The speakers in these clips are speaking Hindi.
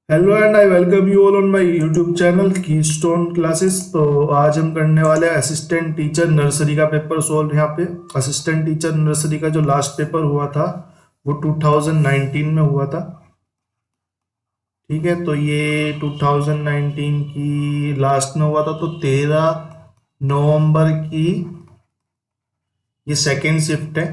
Hello and I welcome you all on my YouTube channel keystone classes. तो आज हम करने वाले हैं असिस्टेंट टीचर नर्सरी का पेपर सोल्व। यहाँ पे असिस्टेंट टीचर नर्सरी का जो लास्ट पेपर हुआ था वो 2019 में हुआ था। ठीक है, तो ये 2019 की लास्ट में हुआ था, तो 13 नवंबर की ये सेकेंड शिफ्ट है।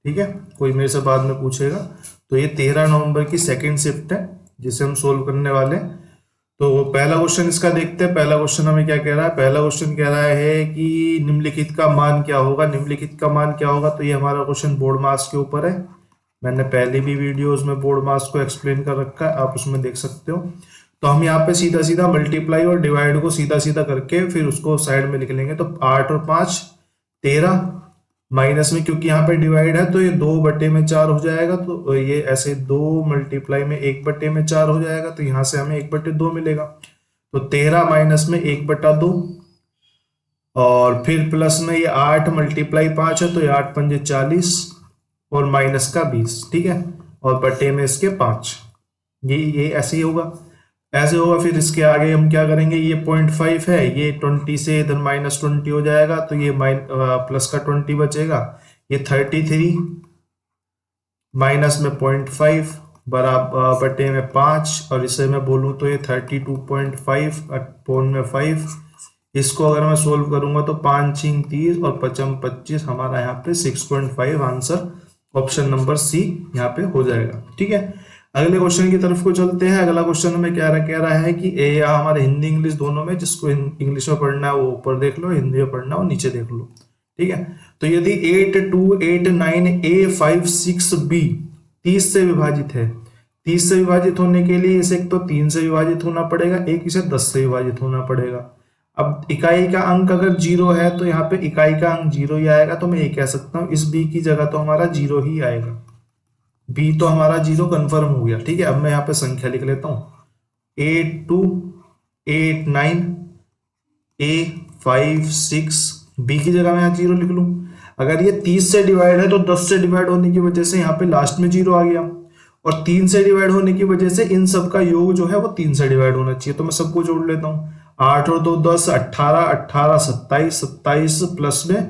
ठीक है, कोई मेरे से बाद में पूछेगा तो ये 13 नवंबर की सेकेंड शिफ्ट है जिसे हम सोल्व करने वाले हैं। तो पहला क्वेश्चन इसका देखते हैं। पहला क्वेश्चन हमें क्या कह रहा है? पहला क्वेश्चन कह रहा है कि निम्नलिखित का मान क्या होगा। निम्नलिखित का मान क्या होगा, तो ये हमारा क्वेश्चन बोर्ड मास के ऊपर है। मैंने पहले भी वीडियोस में बोर्ड मास को एक्सप्लेन कर रखा है, आप उसमें देख सकते हो। तो हम यहाँ पे सीधा सीधा मल्टीप्लाई और डिवाइड को सीधा सीधा करके फिर उसको साइड में लिख लेंगे। तो 8 और 5 13, माइनस में क्योंकि यहाँ पे डिवाइड है तो ये 2/4 हो जाएगा। तो ये ऐसे 2 मल्टीप्लाई में 1/4 हो जाएगा, तो यहाँ से हमें 1/2 मिलेगा। तो 13 माइनस में 1/2 और फिर प्लस में ये 8 मल्टीप्लाई 5 है तो ये 8 पंजे 40 और माइनस का 20। ठीक है, और बटे में इसके 5। ये ऐसे ही होगा, ऐसे होगा। फिर इसके आगे हम क्या करेंगे, ये 0.5 है, ये 20 से इधर -20 हो जाएगा तो ये प्लस का 20 बचेगा। ये 33 माइनस में 0.5 बराबर बटे में 5, और इसे मैं बोलूँ तो ये 32.5 अपॉन में 5। इसको अगर मैं सोल्व करूंगा तो 5 6 30 और 5 25, हमारा यहाँ पे 6.5 आंसर ऑप्शन नंबर सी यहाँ पे हो जाएगा। ठीक है, अगले क्वेश्चन की तरफ को चलते हैं। अगला क्वेश्चन में क्या कह रहा है कि ए या हमारे हिंदी इंग्लिश दोनों में, जिसको इंग्लिश में पढ़ना है वो ऊपर देख लो, हिंदी में पढ़ना है वो नीचे देख लो। ठीक है, तो यदि 8 2 8 9 A 5 6 B 30 से विभाजित है, 30 से विभाजित होने के लिए इसे एक तो 3 से विभाजित होना पड़ेगा, एक इसे 10 से विभाजित होना पड़ेगा। अब इकाई का अंक अगर 0 है तो यहाँ पे इकाई का अंक 0 ही आएगा, तो मैं ये कह सकता हूँ इस B की जगह तो हमारा 0 ही आएगा। बी तो हमारा 0 कंफर्म हो गया। ठीक है, अब मैं यहाँ पे संख्या लिख लेता हूं। 8 2 8 9 A 5 6 बी की जगह मैं यहाँ 0 लिख लूं। अगर ये 30 से डिवाइड है तो 10 से डिवाइड होने की वजह से यहाँ पे लास्ट में 0 आ गया, और 3 से डिवाइड होने की वजह से इन सब का योग जो है वो 3 से डिवाइड होना चाहिए। तो मैं सबको जोड़ लेता हूँ। 8 और 2 10 18 18 27 27 प्लस में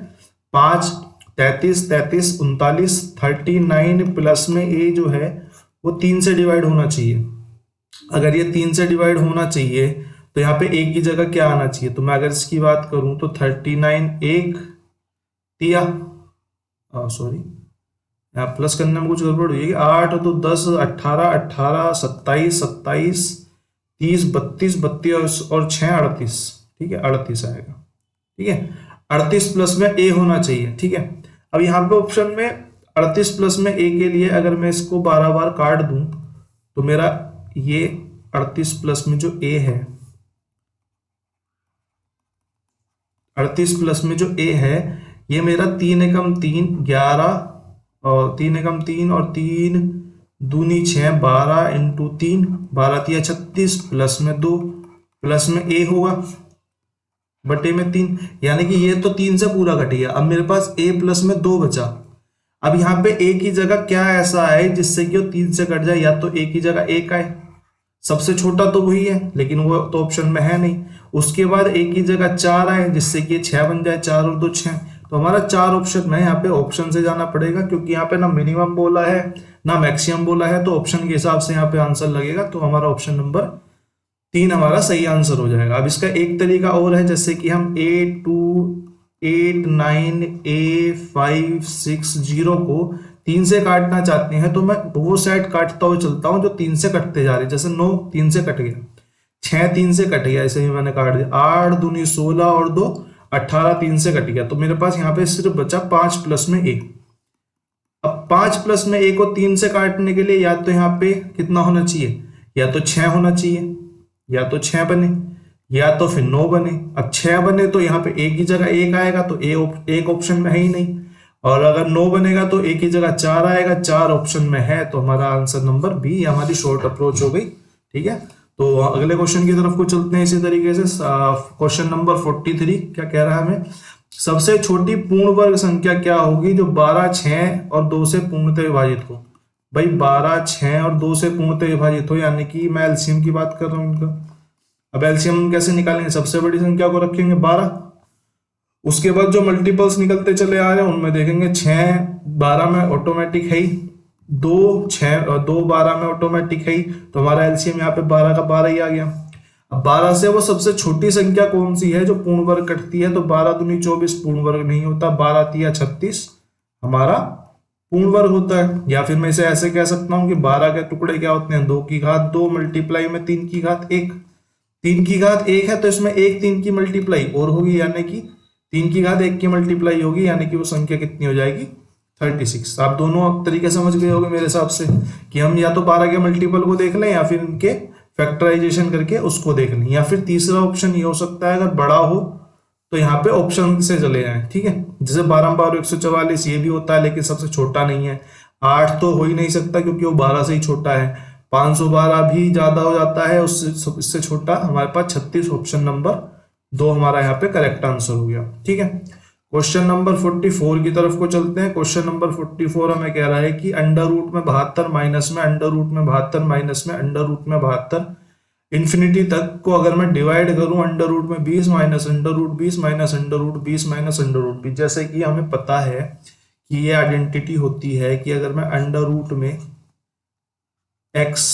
5 33 33 39 39 प्लस में ए जो है वो 3 से डिवाइड होना चाहिए। अगर ये 3 से डिवाइड होना चाहिए तो यहाँ पे एक की जगह क्या आना चाहिए, तो मैं अगर इसकी बात करूं तो 39 एक दिया, सॉरी यहाँ प्लस करने में कुछ गड़बड़ हुई है। 8 तो 10 18 18 27 27 30 32 32 और 6 38। ठीक है, 38 आएगा। ठीक है, 38 प्लस में ए होना चाहिए। ठीक है, अब यहाँ पे ऑप्शन में 38 प्लस में ए के लिए अगर मैं इसको 12 बार काट दूं तो मेरा ये 38 प्लस में जो ए है, 38 प्लस में जो ए है ये मेरा 3 एकम 3 11 और 3 एकम 3 और 3 दूनी 6 12 इंटू 3 12 तिया 36 प्लस में 2 प्लस में ए होगा बटे में 3, यानी कि ये तो 3 से पूरा कट गया। अब मेरे पास a प्लस में 2 बचा। अब यहाँ पे a की जगह क्या ऐसा है जिससे कि वो 3 से कट जाए, या तो a की जगह 1 आए, सबसे छोटा तो वही है लेकिन वो तो ऑप्शन में है नहीं। उसके बाद a की जगह 4 आए जिससे कि 6 बन जाए, 4 और 2 6। तो हमारा 4 ऑप्शन में यहाँ पे ऑप्शन से जाना पड़ेगा, क्योंकि यहाँ पे ना मिनिमम बोला है ना मैक्सिमम बोला है, तो ऑप्शन के हिसाब से यहाँ पे आंसर लगेगा। तो हमारा ऑप्शन नंबर 3 हमारा सही आंसर हो जाएगा। अब इसका एक तरीका और है, जैसे कि हम 8 2 8 9 A 5 6 0 को 3 से काटना चाहते हैं तो मैं वो साइड काटता हुआ चलता हूं जो 3 से कटते जा रहे हैं। जैसे 9 3 से कट गया, 6 3 से कट गया, ऐसे ही मैंने काट दिया। 8 दूनी 16 और 2 18 3 से कट गया, तो मेरे पास यहाँ पे सिर्फ बचा 5 प्लस में a। अब 5 प्लस में a को 3 से काटने के लिए या तो यहाँ पे कितना होना चाहिए, या तो 6 होना चाहिए, या तो 6 बने, या तो फिर 9 बने। अब 6 बने तो यहाँ पे a की जगह 1 आएगा, तो एक ऑप्शन में है ही नहीं। और अगर 9 बनेगा तो a की जगह 4 आएगा, 4 ऑप्शन में है, तो हमारा आंसर नंबर बी हमारी शॉर्ट अप्रोच हो गई। ठीक है, तो अगले क्वेश्चन की तरफ को चलते हैं। इसी तरीके से क्वेश्चन नंबर 43 क्या कह रहा है हमें, सबसे छोटी पूर्ण वर्ग संख्या क्या होगी जो 12 6 और 2 से पूर्णतः विभाजित हो। भाई 12 6 और 2 से पूर्णतः विभाजित हो, यानी कि मैं एलसीएम की बात कर रहा हूँ इनका। अब एलसीएम कैसे निकालेंगे, सबसे बड़ी संख्या को रखेंगे 12, उसके बाद जो मल्टीपल्स निकलते चले आ रहे हैं उनमें देखेंगे 6 12 में ऑटोमेटिक है ही, 2 12 में ऑटोमेटिक है ही, तो हमारा एलसीएम यहाँ पे 12 का 12 ही आ गया। अब 12 से वो सबसे छोटी संख्या कौन सी है जो पूर्ण वर्ग कटती है, तो 12 दूनी 24 पूर्ण वर्ग नहीं होता, 12 तिया 36 हमारा पूर्ण वर्ग होता है। या फिर मैं इसे ऐसे कह सकता हूं कि 12 के टुकड़े क्या होते हैं, 2 की घात 2 मल्टीप्लाई में 3 की घात 1, 3 की घात 1 है तो इसमें एक 3 की मल्टीप्लाई और होगी, यानी कि 3 की घात 1 की मल्टीप्लाई होगी, यानी कि वो संख्या कितनी हो जाएगी 36। आप दोनों तरीके समझ गए होंगे मेरे हिसाब से कि हम या तो 12 के मल्टीपल को देख लें या फिर इनके फैक्टराइजेशन करके उसको देख लें, या फिर तीसरा ऑप्शन ये हो सकता है अगर बड़ा हो तो यहाँ पे ऑप्शन से चले जाएं, ठीक है। जैसे 12 12 144 ये भी होता है लेकिन सबसे छोटा नहीं है, 8 तो हो ही नहीं सकता क्योंकि वो 12 से ही छोटा है, 512 भी ज्यादा हो जाता है उससे, इससे छोटा हमारे पास 36, ऑप्शन नंबर 2 हमारा यहाँ पे करेक्ट आंसर हो गया, ठीक है। क्वेश्चन नंबर 44 की तरफ को चलते हैं। क्वेश्चन नंबर 44 हमें कह रहा है कि अंडर रूट में 72 माइनस में अंडर रूट में 72 माइनस में अंडर रूट में 72 इन्फिनिटी तक को अगर मैं डिवाइड करूं अंडर रूट में 20 minus under root 20 minus under root 20 minus under root 20, जैसे कि हमें पता है कि ये आइडेंटिटी होती है कि अगर मैं अंडर रूट में x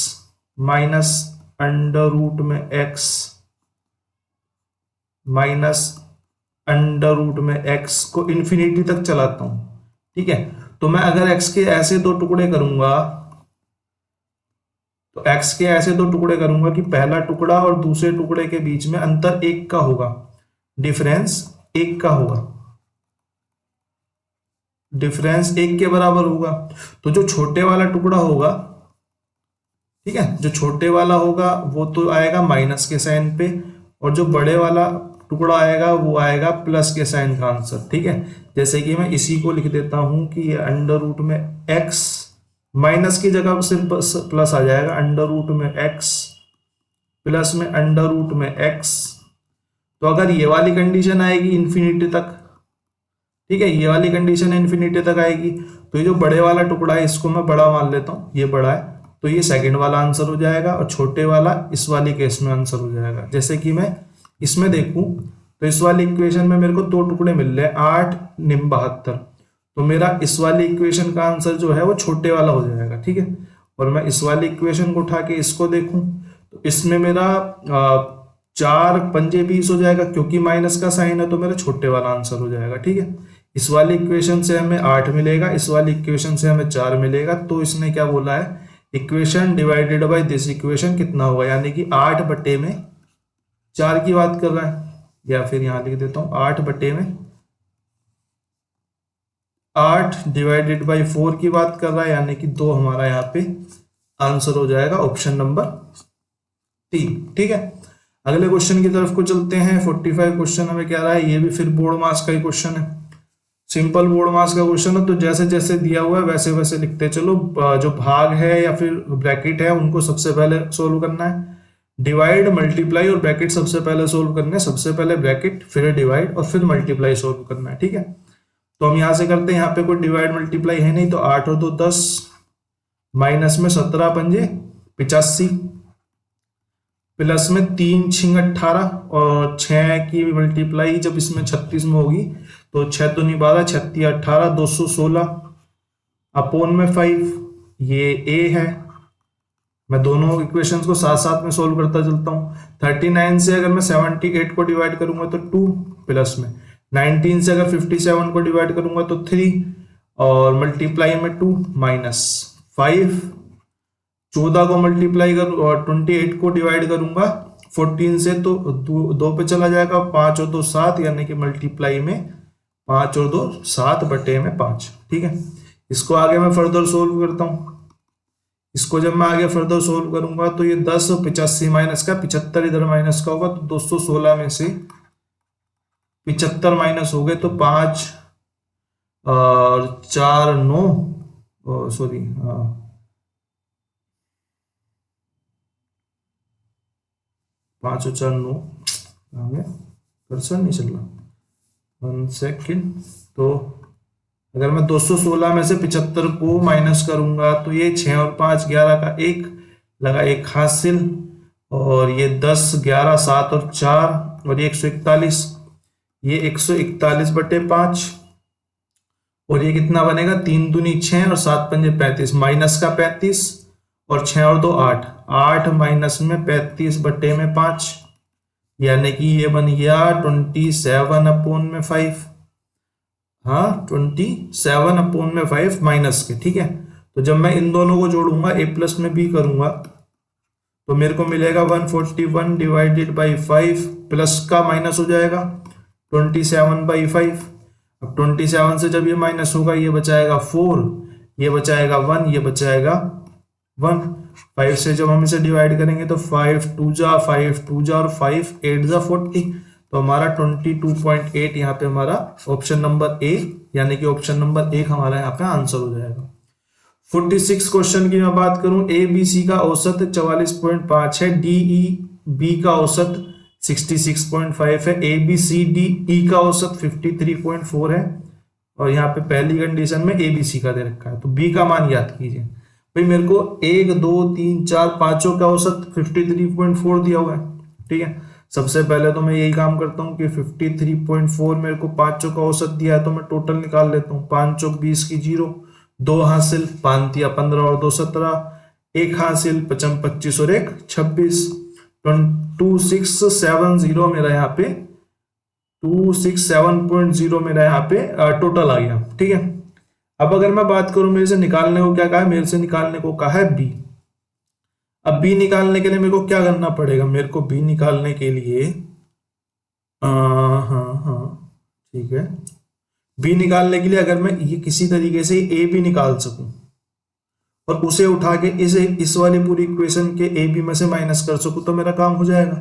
माइनस अंडर रूट में x माइनस अंडर रूट में x को इन्फिनिटी तक चलाता हूं, ठीक है, तो मैं अगर x के ऐसे दो टुकड़े करूंगा तो x के ऐसे दो टुकड़े करूंगा कि पहला टुकड़ा और दूसरे टुकड़े के बीच में अंतर 1 का होगा, डिफरेंस 1 का होगा, डिफरेंस 1 के बराबर होगा। तो जो छोटे वाला टुकड़ा होगा, ठीक है, जो छोटे वाला होगा वो तो आएगा माइनस के साइन पे, और जो बड़े वाला टुकड़ा आएगा वो आएगा प्लस के साइन का आंसर, ठीक है। जैसे कि मैं इसी को लिख देता हूं कि ये अंडर रूट में x माइनस की जगह से प्लस आ जाएगा, अंडर रूट में x प्लस में अंडर रूट में x। तो अगर ये वाली कंडीशन आएगी इन्फिनिटी तक, ठीक है, ये वाली कंडीशन इन्फिनिटी तक आएगी, तो ये जो बड़े वाला टुकड़ा है इसको मैं बड़ा मान लेता हूँ, ये बड़ा है तो ये सेकंड वाला आंसर हो जाएगा, और छोटे वाला इस वाली केस में आंसर हो जाएगा। जैसे कि मैं इसमें देखूं तो इस वाली इक्वेशन में मेरे को दो टुकड़े मिल रहे हैं 8 निम 72, तो मेरा इस वाली इक्वेशन का आंसर जो है वो छोटे वाला हो जाएगा, ठीक है। और मैं इस वाली इक्वेशन को उठा के इसको देखूं तो इसमें मेरा 4 पंजे 20 हो जाएगा, क्योंकि माइनस का साइन है तो मेरा छोटे वाला आंसर हो जाएगा, ठीक है। इस वाली इक्वेशन से हमें 8 मिलेगा, इस वाली इक्वेशन से हमें 4 मिलेगा, तो इसने क्या बोला है, equation divided by this equation कितना होगा, यानी कि 8 बटे में 4 की बात कर रहा है, या फिर यहां लिख देता हूं 8 बटे में 8 डिवाइडेड बाय 4 की बात कर रहा है, यानी कि 2 हमारा यहाँ पे आंसर हो जाएगा, ऑप्शन नंबर 3, ठीक है। अगले क्वेश्चन की तरफ को चलते हैं। 45 क्वेश्चन हमें क्या रहा है, ये भी फिर बोर्ड मास का ही क्वेश्चन है, सिंपल बोर्ड मास का क्वेश्चन है, तो जैसे जैसे दिया हुआ है वैसे वैसे लिखते चलो। जो भाग है या फिर ब्रैकेट है उनको सबसे पहले सोल्व करना है, डिवाइड मल्टीप्लाई और ब्रैकेट सबसे पहले सोल्व करना है, सबसे पहले ब्रैकेट फिर डिवाइड और फिर मल्टीप्लाई सोल्व करना है, ठीक है। तो हम यहां से करते हैं, यहाँ पे कोई डिवाइड मल्टीप्लाई है नहीं, तो 8 और 2 10 माइनस में 17 पंजे 85 प्लस में 3 छिंग 18 और 6 की मल्टीप्लाई जब इसमें 36 में होगी तो 6 तो नहीं 12 36 18 216 अपोन में 5, ये a है। मैं दोनों इक्वेशंस को साथ साथ में सोल्व करता चलता हूँ। 39 से अगर मैं 78 को डिवाइड करूंगा तो 2 प्लस में 19 से अगर 57 को डिवाइड करूंगा तो 3 और मल्टीप्लाई में 2 माइनस 5, 14 को मल्टीप्लाई कर और 28 को डिवाइड करूंगा 14 से तो 2 पे चला जाएगा, 5 और 2 7, यानी कि मल्टीप्लाई में 5 और 2 7 बटे में 5, ठीक है। इसको आगे मैं फर्दर सोल्व करता हूं। इसको जब मैं आगे फर्दर सोल्व करूंगा तो ये 10 और 85 माइनस का 75 इधर माइनस का होगा, तो 216 में से 75 माइनस हो गए तो 5 और 4 9, सॉरी 5 और 4 9, कर्सर नहीं चल रहा, 1 सेकेंड, तो अगर मैं 216 में से 75 को माइनस करूंगा तो ये 6 और 5 11 का 1 लगा, 1 हासिल। और ये 10 11 7 और 4 और ये 141, ये 141 बटे 5। और ये कितना बनेगा, 3 दूनी 6 और 7 पंजे 35, माइनस का 35 और 6 और 2 8, 8 माइनस में 35 बटे में 5, यानी कि ये बन गया 27/5। हाँ 27/5 माइनस के, ठीक है। तो जब मैं इन दोनों को जोड़ूंगा, ए प्लस में बी करूंगा, तो मेरे को मिलेगा 141 डिवाइडेड बाई 5, प्लस का माइनस हो जाएगा 27/5। अब 27 से जब ये माइनस होगा, ये बचाएगा 4, ये बचाएगा 1, ये बचाएगा 1। 5 से जब हम इसे डिवाइड करेंगे तो 5 2 जा 5 2 जा और 5 8 जा 40। तो हमारा 22.8 यहाँ पे हमारा ऑप्शन नंबर ए, यानी कि ऑप्शन नंबर 1 हमारा यहाँ पे आंसर हो जाएगा। 46 क्वेश्चन की मैं बात करूं, ए बी सी का औसत 44.5 है, डी ई बी का औसत 66.5 है, ए बी सी डी ई का औसत 53.4 है। और यहाँ पे पहली कंडीशन में ए बी सी का दे रखा है, तो बी का मान याद कीजिए भाई। मेरे को 1 2 3 4 पांचों का औसत 53.4 दिया हुआ है, ठीक है। सबसे पहले तो मैं यही काम करता हूँ कि 53.4 मेरे को पांचों का औसत दिया है, तो मैं टोटल निकाल लेता हूँ। 5 चौक 20 की 0, 2 हासिल, 5 दिया 15 और 2 17, 1 हासिल, 55 25 और 1 26, 2670 मेरा यहाँ पे 267.0 मेरा यहाँ पे टोटल आ गया, ठीक है। अब अगर मैं बात करूं, मेरे से निकालने को क्या कहा है, मेरे से निकालने को कहा है बी। अब बी निकालने के लिए मेरे को क्या करना पड़ेगा, मेरे को बी निकालने के लिए हाँ ठीक है, बी निकालने के लिए अगर मैं ये किसी तरीके से ए बी निकाल सकूं और उसे उठा के इस वाली पूरी इक्वेशन के ए बी में से माइनस कर सकूं, तो मेरा काम हो जाएगा।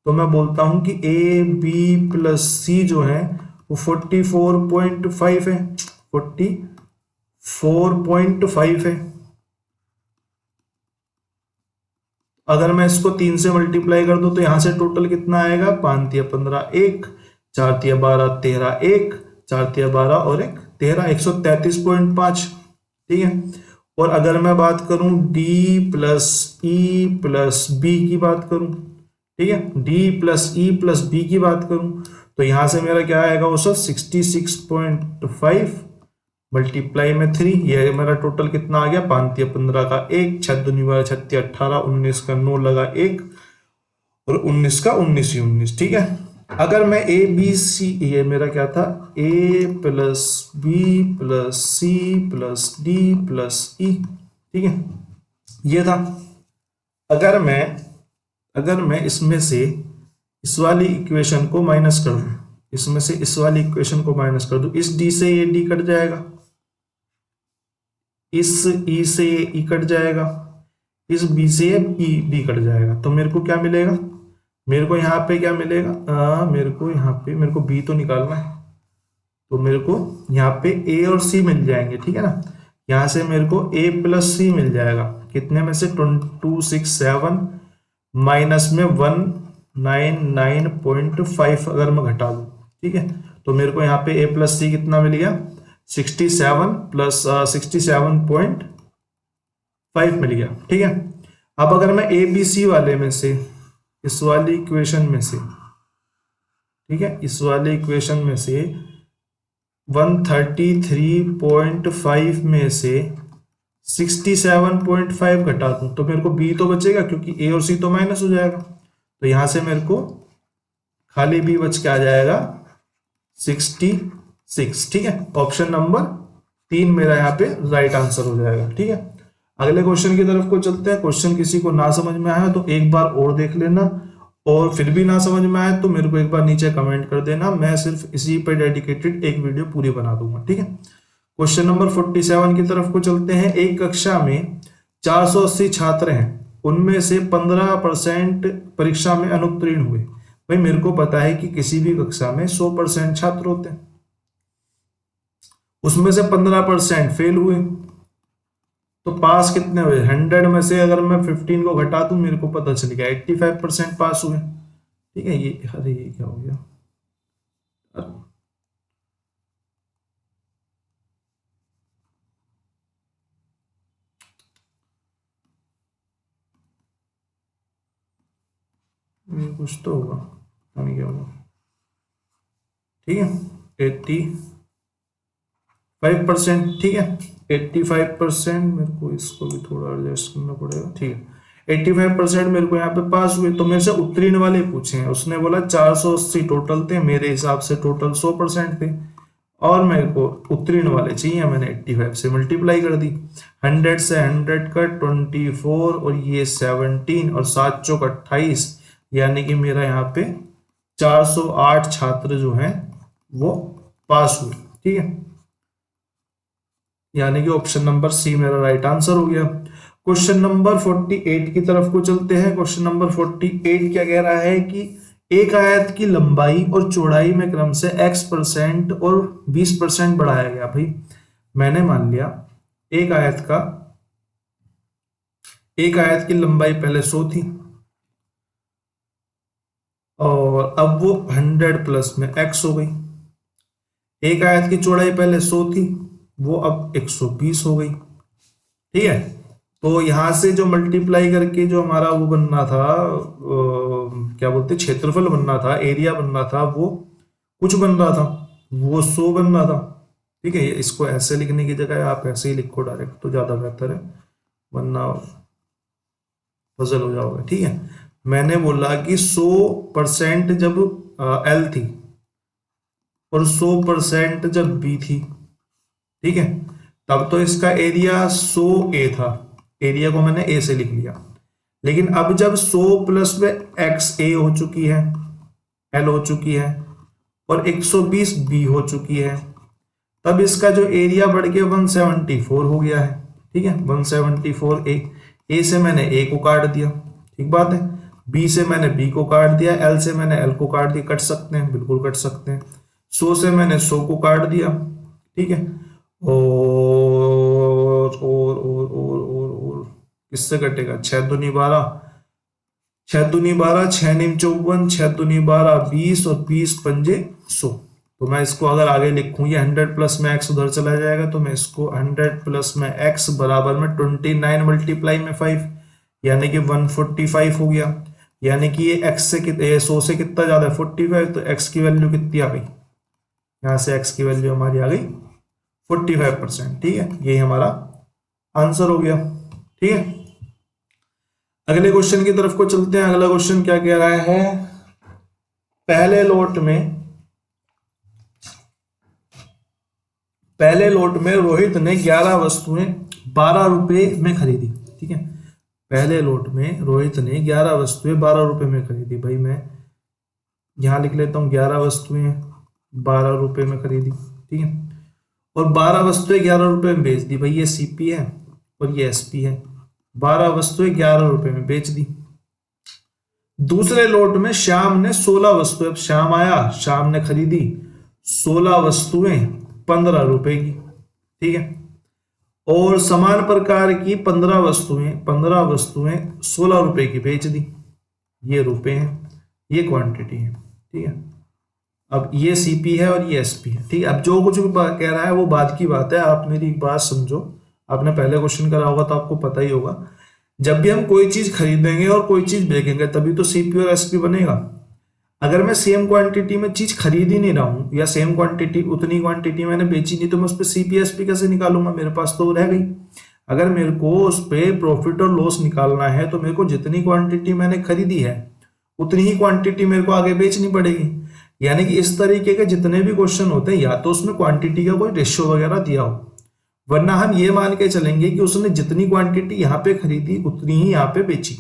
तो मैं बोलता हूं कि ए बी प्लस सी जो है वो 44.5 है, 44.5 है। अगर मैं इसको 3 से मल्टीप्लाई कर दूं तो यहां से टोटल कितना आएगा, 5 तिया 15 1, 4 तिया 12 13 1, 4 तिया 12 और 1 13, 133.5, ठीक है। और अगर मैं बात करूं D plus E plus B की बात करूं, ठीक है, D plus E plus B की बात करूं, तो यहां से मेरा क्या आएगा औसत 66.5 मल्टीप्लाई में 3, ये मेरा टोटल कितना आ गया, 5 तिया 15 का 1, 6 दूनी 12 6 तिया 18, 19 का 9 लगा 1 और 19 का 19 ही 19, ठीक है। अगर मैं ए बी सी, ये मेरा क्या था, A plus B plus C plus D plus E, ठीक है, ये था। अगर मैं इसमें से इस वाली इक्वेशन को माइनस कर दूं, इसमें से इस वाली इक्वेशन को माइनस कर दूं, इस डी से ये डी कट जाएगा, इस ई से ये ई कट जाएगा, इस बी से ये बी कट जाएगा, तो मेरे को क्या मिलेगा, मेरे को यहाँ पे क्या मिलेगा, मेरे को बी तो निकालना है, तो मेरे को यहाँ पे ए और सी मिल जाएंगे, ठीक है ना। यहाँ से मेरे को ए प्लस सी मिल जाएगा, कितने में से 267 माइनस में 199.5 अगर मैं घटा दूं, ठीक है, तो मेरे को यहाँ पे ए प्लस सी कितना मिल गया, 67 प्लस 67.5 मिल गया, ठीक है। अब अगर मैं ए बी सी वाले में से इस वाली इक्वेशन में से, ठीक है, इस वाली इक्वेशन में से 133.5 में से 67.5 घटा दूं, तो मेरे को बी तो बचेगा, क्योंकि ए और सी तो माइनस हो जाएगा, तो यहां से मेरे को खाली बी बच के आ जाएगा 66, ठीक है। ऑप्शन नंबर 3 मेरा यहाँ पे राइट आंसर हो जाएगा, ठीक है। अगले क्वेश्चन की तरफ को चलते हैं। क्वेश्चन किसी को ना समझ में आया तो एक बार और देख लेना, और फिर भी ना समझ में आए तो मेरे को एक बार नीचे कमेंट कर देना, मैं सिर्फ इसी पे डेडिकेटेड एक वीडियो पूरी बना दूंगा, ठीक है। क्वेश्चन नंबर 47 की तरफ को चलते हैं। एक कक्षा में 480 छात्र हैं, उनमें से 15% परीक्षा में अनुत्तीर्ण हुए। भाई मेरे को पता है कि किसी भी कक्षा में 100% छात्र होते हैं, उसमें से 15% फेल हुए, तो पास कितने हुए, 100 में से अगर मैं 15 को घटा दूं, मेरे को पता चल गया 85% पास हुए, ठीक है। ये अरे ये क्या हो गया, ये कुछ तो होगा, पता नहीं क्या होगा। ठीक है, 85%। ठीक है, 85%। मेरे को इसको भी थोड़ा एडजस्ट करना पड़ेगा। ठीक है, 85% मेरे को यहाँ पे पास हुए। तो मेरे से उत्तीर्ण वाले पूछे हैं। उसने बोला 480 टोटल थे, मेरे हिसाब से टोटल 100% थे, और मेरे को उत्तीर्ण वाले चाहिए। मैंने 85 से मल्टीप्लाई कर दी। 100 से 100 का 24 और ये 17 और 7 चौक 28, यानी कि मेरा यहाँ पे 408 छात्र जो हैं वो पास हुए। ठीक है, यानी कि ऑप्शन नंबर सी मेरा राइट आंसर हो गया। क्वेश्चन नंबर 48 की तरफ को चलते हैं। क्वेश्चन नंबर 48 क्या कह रहा है कि एक आयत की लंबाई और चौड़ाई में क्रम से x% और 20% बढ़ाया गया। भाई मैंने मान लिया एक आयत की लंबाई पहले 100 थी, और अब वो 100 प्लस में x हो गई। एक आयत की चौड़ाई पहले 100 थी, वो अब 120 हो गई। ठीक है, तो यहां से जो मल्टीप्लाई करके जो हमारा वो बनना था, क्या बोलते, क्षेत्रफल बनना था, एरिया बनना था, वो कुछ बन रहा था, वो 100 बन रहा था। ठीक है, इसको ऐसे लिखने की जगह आप ऐसे ही लिखो डायरेक्ट, तो ज्यादा बेहतर है, वरना पजल हो जाओगे। ठीक है, मैंने बोला कि 100% जब एल थी और 100% जब बी थी, ठीक है, तब तो इसका एरिया 100 ए था। एरिया को मैंने ए से लिख लिया। लेकिन अब जब 100 प्लस में एक्स ए हो चुकी है, एल हो चुकी है, और 120 बी हो चुकी है, तब इसका जो एरिया बढ़ के 174 हो गया है। ठीक है, 174 ए से मैंने ए को काट दिया, ठीक बात है, बी से मैंने बी को काट दिया, एल से मैंने एल को काट दिया। कट सकते हैं, बिल्कुल कट सकते हैं। 100 से मैंने 100 को काट दिया। ठीक है, और किससे कटेगा? 6 दूनी 12, 6 दूनी 12, 6 नीम 54, 6 दूनी 12 20, और 20 पंजे 100। तो मैं इसको अगर आगे लिखूं, ये 100 प्लस में x उधर चला जाएगा, तो मैं इसको 100 प्लस में x बराबर में 29 मल्टीप्लाई में 5, यानी कि 145 हो गया। यानी कि ये x से 100 से कितना ज्यादा है? 45। तो x की वैल्यू कितनी आ गई? यहां से x की वैल्यू हमारी आ गई 45%। ठीक है, ये हमारा आंसर हो गया। ठीक है, अगले क्वेश्चन की तरफ को चलते हैं। अगला क्वेश्चन क्या कह रहा है? पहले लोट में रोहित ने 11 वस्तुएं 12 रुपए में खरीदी। ठीक है, पहले लोट में रोहित ने 11 वस्तुएं 12 रुपए में खरीदी। भाई मैं यहां लिख लेता हूं 11 वस्तुएं 12 रुपए में खरीदी। ठीक है, और 12 वस्तुएं 11 रुपए में बेच दी। भाई ये सीपी है और ये एसपी है। 12 वस्तुएं 11 रुपए में बेच दी। दूसरे लोट में श्याम ने 16 वस्तुएं, अब श्याम आया, श्याम ने खरीदी 16 वस्तुएं 15 रुपए की। ठीक है, और समान प्रकार की 15 वस्तुएं 16 रुपए की बेच दी। ये रुपए हैं, ये क्वांटिटी है। ठीक है, अब ये सीपी है और ये एसपी है। ठीक है, अब जो कुछ भी कह रहा है वो बाद की बात है। आप मेरी एक बात समझो, आपने पहले क्वेश्चन करा होगा तो आपको पता ही होगा, जब भी हम कोई चीज खरीदेंगे और कोई चीज बेचेंगे तभी तो सीपी और एसपी बनेगा। अगर मैं सेम क्वांटिटी में चीज खरीद ही नहीं रहा हूं, या सेम क्वांटिटी उतनी क्वांटिटी मैंने बेची नहीं, तो मैं उस पर सीपी एसपी कैसे निकालूंगा? मेरे पास तो रह गई। अगर मेरे को उस पर प्रॉफिट और लॉस निकालना है तो मेरे को जितनी क्वांटिटी मैंने खरीदी है उतनी ही क्वांटिटी मेरे को आगे बेचनी पड़ेगी। यानी कि इस तरीके के जितने भी क्वेश्चन होते हैं, या तो उसमें क्वांटिटी का कोई रेशियो वगैरह दिया हो, वरना हम ये मान के चलेंगे कि उसने जितनी क्वांटिटी यहाँ पे खरीदी उतनी ही यहाँ पे बेची।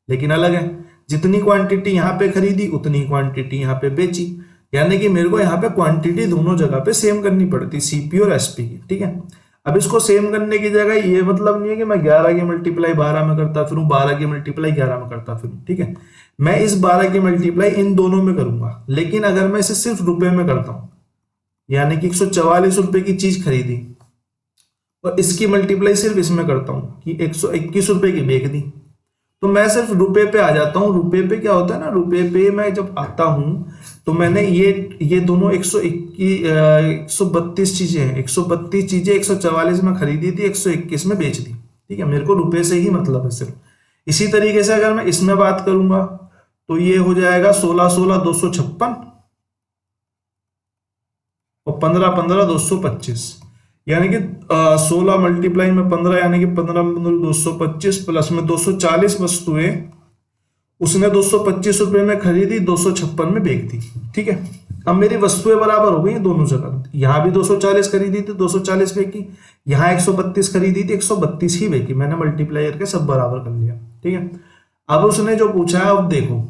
लेकिन अलग है, जितनी क्वांटिटी यहाँ पे खरीदी उतनी क्वांटिटी यहाँ पे बेची, यानी कि मेरे को यहाँ पे क्वांटिटी दोनों जगह पे सेम करनी पड़ती, सीपी और एसपी की। ठीक है, अब इसको सेम करने की जगह ये मतलब नहीं है कि मैं 11 की मल्टीप्लाई 12 में करता फिरूं, 12 की मल्टीप्लाई 11 में करता फिरूं। ठीक है, मैं इस 12 की मल्टीप्लाई इन दोनों में करूंगा। लेकिन अगर मैं इसे सिर्फ रुपए में करता हूं, यानी कि 144 रुपए की चीज खरीदी और इसकी मल्टीप्लाई सिर्फ इसमें करता हूं कि 121 रुपए की बेच दी, तो मैं सिर्फ रुपए पे आ जाता हूं। रुपए पे क्या होता है ना, रुपए पे मैं जब आता हूं तो मैंने ये दोनों 132 चीजें हैं, 132 चीजें 144 में खरीदी थी, 121 में बेच दी। ठीक है, मेरे को रुपए से ही मतलब है सिर्फ। इसी तरीके से अगर मैं इसमें बात करूंगा तो ये हो जाएगा 16 16 256 और 15 15 225, यानी कि 16 मल्टीप्लाई में 15 यानी कि 15 15 225 प्लस में 240 वस्तुएं उसने 225 रुपए में खरीदी, 256 में बेच दी। ठीक है, अब मेरी वस्तुएं बराबर हो गई दोनों जगह, यहां भी 240 खरीदी थी 240 बेची, यहाँ 132 खरीदी थी 132 ही बेची, मैंने मल्टीप्लाई करके सब बराबर कर लिया। ठीक है, अब उसने जो पूछा है, अब देखो,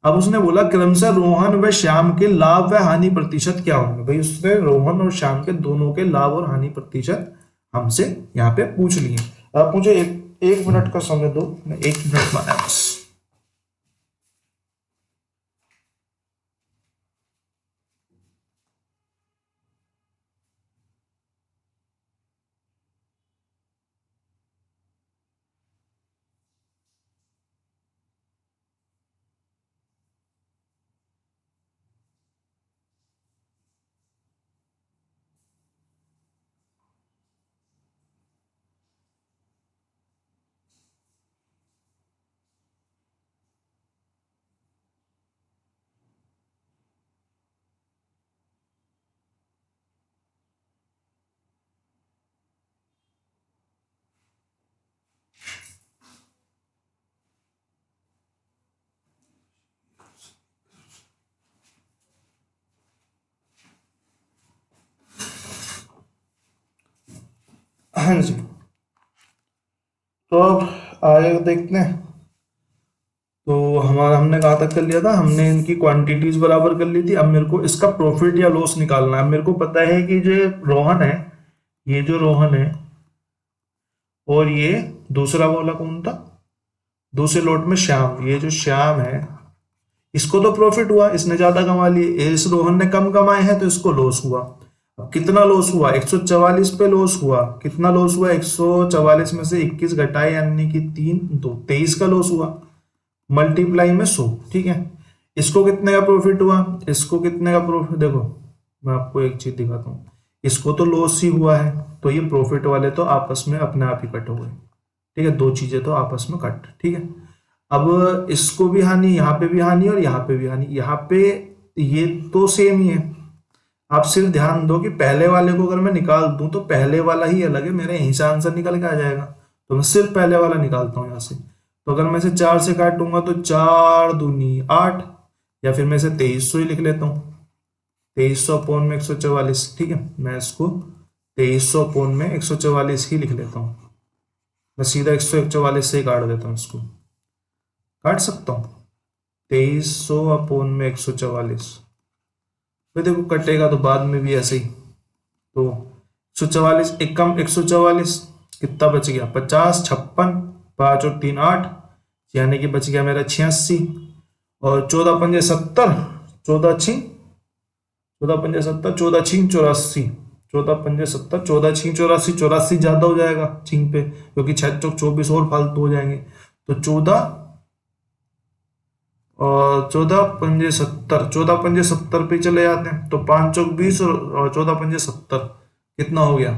अब उसने बोला क्रमशः रोहन व श्याम के लाभ व हानि प्रतिशत क्या होंगे। भाई उसने रोहन और श्याम के दोनों के लाभ और हानि प्रतिशत हमसे यहाँ पे पूछ लिए। आप मुझे एक मिनट का समय दो, मैं 1 मिनट माना बस। हाँ जी, तो अब आगे देखते हैं। तो हमारा हमने कहाँ तक कर लिया था, हमने इनकी क्वांटिटीज बराबर कर ली थी। अब मेरे को इसका प्रॉफिट या लॉस निकालना है। मेरे को पता है कि जो रोहन है, ये जो रोहन है और ये दूसरा वाला कौन था, दूसरे लॉट में श्याम, ये जो श्याम है इसको तो प्रॉफिट हुआ, इसने ज्यादा कमा लिए, इस रोहन ने कम कमाए हैं तो इसको लॉस हुआ। अब कितना लॉस हुआ, 144 पे लॉस हुआ। कितना लॉस हुआ, 144 में से 21 घटाए यानी कि 3 2 23 का लॉस हुआ, मल्टीप्लाई में 100। ठीक है, इसको कितने का प्रॉफिट हुआ, इसको कितने का प्रॉफिट, देखो मैं आपको एक चीज दिखाता हूँ, इसको तो लॉस ही हुआ है, तो ये प्रॉफिट वाले तो आपस में अपने आप ही कट हो गए। ठीक है, दो चीजें तो आपस में कट। ठीक है, अब इसको भी हानि, यहाँ पे भी हानि और यहाँ पे भी हानि, यहाँ पे ये तो सेम ही है। आप सिर्फ ध्यान दो कि पहले वाले को अगर मैं निकाल दूं तो पहले वाला ही अलग है, मेरे यहीं से आंसर निकल के आ जाएगा। तो मैं सिर्फ पहले वाला निकालता हूं यहाँ से। तो अगर मैं इसे 4 से काटूंगा तो 4 दूनी 8, या फिर मैं इसे 2300 ही लिख लेता हूँ, 2300 अपॉन में 144। ठीक है, मैं इसको 2300 अपॉन में 144 ही लिख लेता हूँ। मैं सीधा 144 से ही काट देता हूँ, इसको काट सकता हूँ 2300 अपॉन में 144। भाई देखो कटेगा तो बाद में भी ऐसे ही, तो 144 एक कम 144 कितना बच गया, 50 56 5 और 3 8, यानी कि बच गया मेरा 86। और 14 पंजे 70, 14 छिंग 14 पंजे 70, 14 छिंग 84, 14 पंजे 70, 14 छिंग 84, 84 ज्यादा हो जाएगा छिंग पे, क्योंकि 6 चौक 24 और फालतू हो जाएंगे। तो 14 और 14 पंजे 70, 14 पंजे 70 पे चले जाते हैं, तो 5 चौक 20 और 14 पंजे 70 कितना हो गया,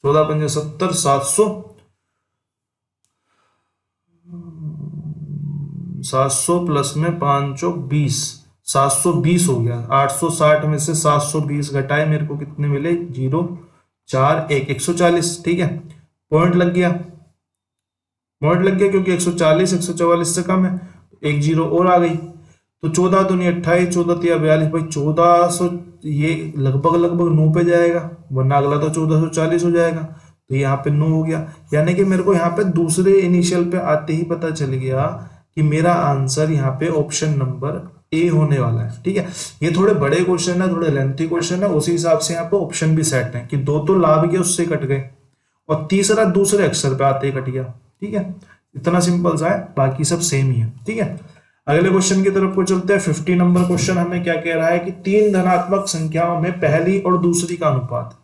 14 पंजे 70, 700, 700 प्लस में 5 चौक 20, 720 हो गया। 860 में से 720 घटाए मेरे को कितने मिले, 0 4 1 140। ठीक है, पॉइंट लग गया, पॉइंट लग गया क्योंकि 140 144 से कम है, एक जीरो और आ गई। तो 14 दूनी 28, 14 तिया 42, भाई 1400 ये लगभग लगभग 9 पे जाएगा, वरना अगला तो 1440 हो जाएगा। तो यहाँ पे 9 हो गया, यानी कि मेरे को यहाँ पे दूसरे इनिशियल पे आते ही पता चल गया कि मेरा आंसर यहाँ पे ऑप्शन नंबर ए होने वाला है। ठीक है, ये थोड़े बड़े क्वेश्चन है, थोड़े लेंथी क्वेश्चन है, उसी हिसाब से यहाँ पे ऑप्शन भी सेट है कि 2 तो लाभ के उससे कट गए और तीसरा दूसरे अक्षर पे आते ही कट गया। ठीक है, इतना सिंपल सा है, बाकी सब सेम ही है। ठीक है, अगले क्वेश्चन की तरफ को चलते हैं। 50 नंबर क्वेश्चन हमें क्या कह रहा है कि 3 धनात्मक संख्याओं में पहली और दूसरी का अनुपात,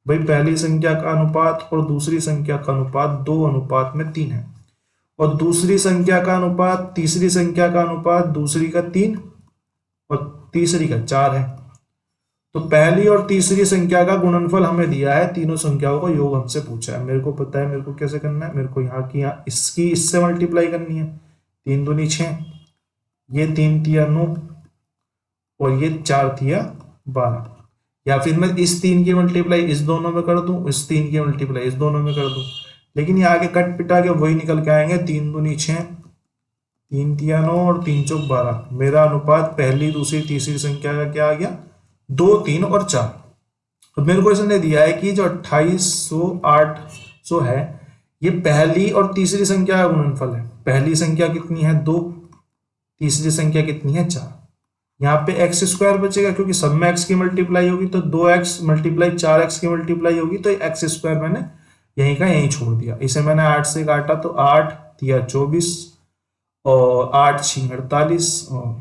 भाई पहली संख्या का अनुपात और दूसरी संख्या का अनुपात 2:3 है, और दूसरी संख्या का अनुपात तीसरी संख्या का अनुपात दूसरी का 3 और तीसरी का 4 है। तो पहली और तीसरी संख्या का गुणनफल हमें दिया है, तीनों संख्याओं का योग हमसे पूछा है। मेरे को पता है मेरे को कैसे करना है, मेरे को यहाँ की यहाँ इसकी इससे मल्टीप्लाई करनी है, 3 दूनी 6, ये 3 तिया 9 और ये 4 तिया 12, या फिर मैं इस 3 की मल्टीप्लाई इस दोनों में कर दूं, इस 3 की मल्टीप्लाई इस दोनों में कर दूं, लेकिन ये आगे कट पिटा के वही निकल के आएंगे, 3 दूनी 6, 3 तिया 9 और 3 चौक 12। मेरा अनुपात पहली दूसरी तीसरी संख्या का क्या आ गया, 2 3 और 4। तो मेरे को इसने दिया है कि जो 2800 800 है ये पहली और तीसरी संख्या का गुणनफल है। पहली संख्या कितनी है 2, तीसरी संख्या कितनी है 4। यहाँ पे एक्स स्क्वायर बचेगा क्योंकि सब में एक्स की मल्टीप्लाई होगी, तो 2x मल्टीप्लाई 4x की मल्टीप्लाई होगी, तो एक्स स्क्वायर मैंने यहीं का यहीं छोड़ दिया। इसे मैंने 8 से काटा तो 8 तिया 24 और 8 छीं 48 और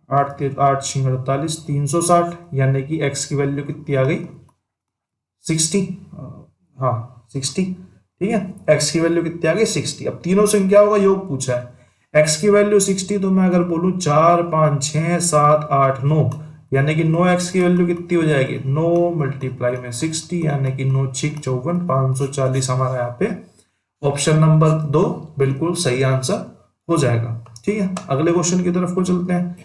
8 छीं 48 360, यानी कि x की वैल्यू कितनी आ गई 60। हाँ 60, ठीक है, x की वैल्यू कितनी आ गई 60। अब तीनों संख्याओं का योग पूछा है, x की वैल्यू 60, तो मैं अगर बोलूं 4 5 6 7 8 9, यानी कि 9x की वैल्यू कितनी हो जाएगी 9 मल्टीप्लाई में 60, यानी कि 9 6 54 540 हमारा यहाँ पे ऑप्शन नंबर 2 बिल्कुल सही आंसर हो जाएगा। ठीक है, अगले क्वेश्चन की तरफ को चलते हैं।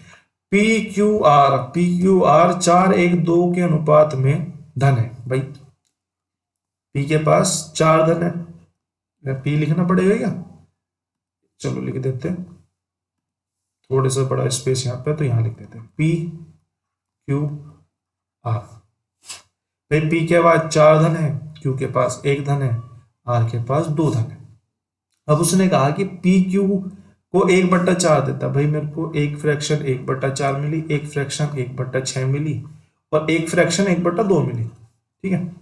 PQR 4 1 2 के अनुपात में धन है। भाई P के पास 4 धन है, P लिखना पड़ेगा क्या, चलो लिख देते हैं, थोड़े से बड़ा स्पेस यहाँ पे तो यहाँ लिख देते हैं PQR। भाई P के बाद 4 धन है, Q के पास 1 धन है, R के पास 2 धन है। अब उसने कहा कि PQ को 1/4 देता। भाई मेरे को एक फ्रैक्शन 1/4 मिली, एक फ्रैक्शन 1/6 मिली और एक फ्रैक्शन 1/2 मिली। ठीक है,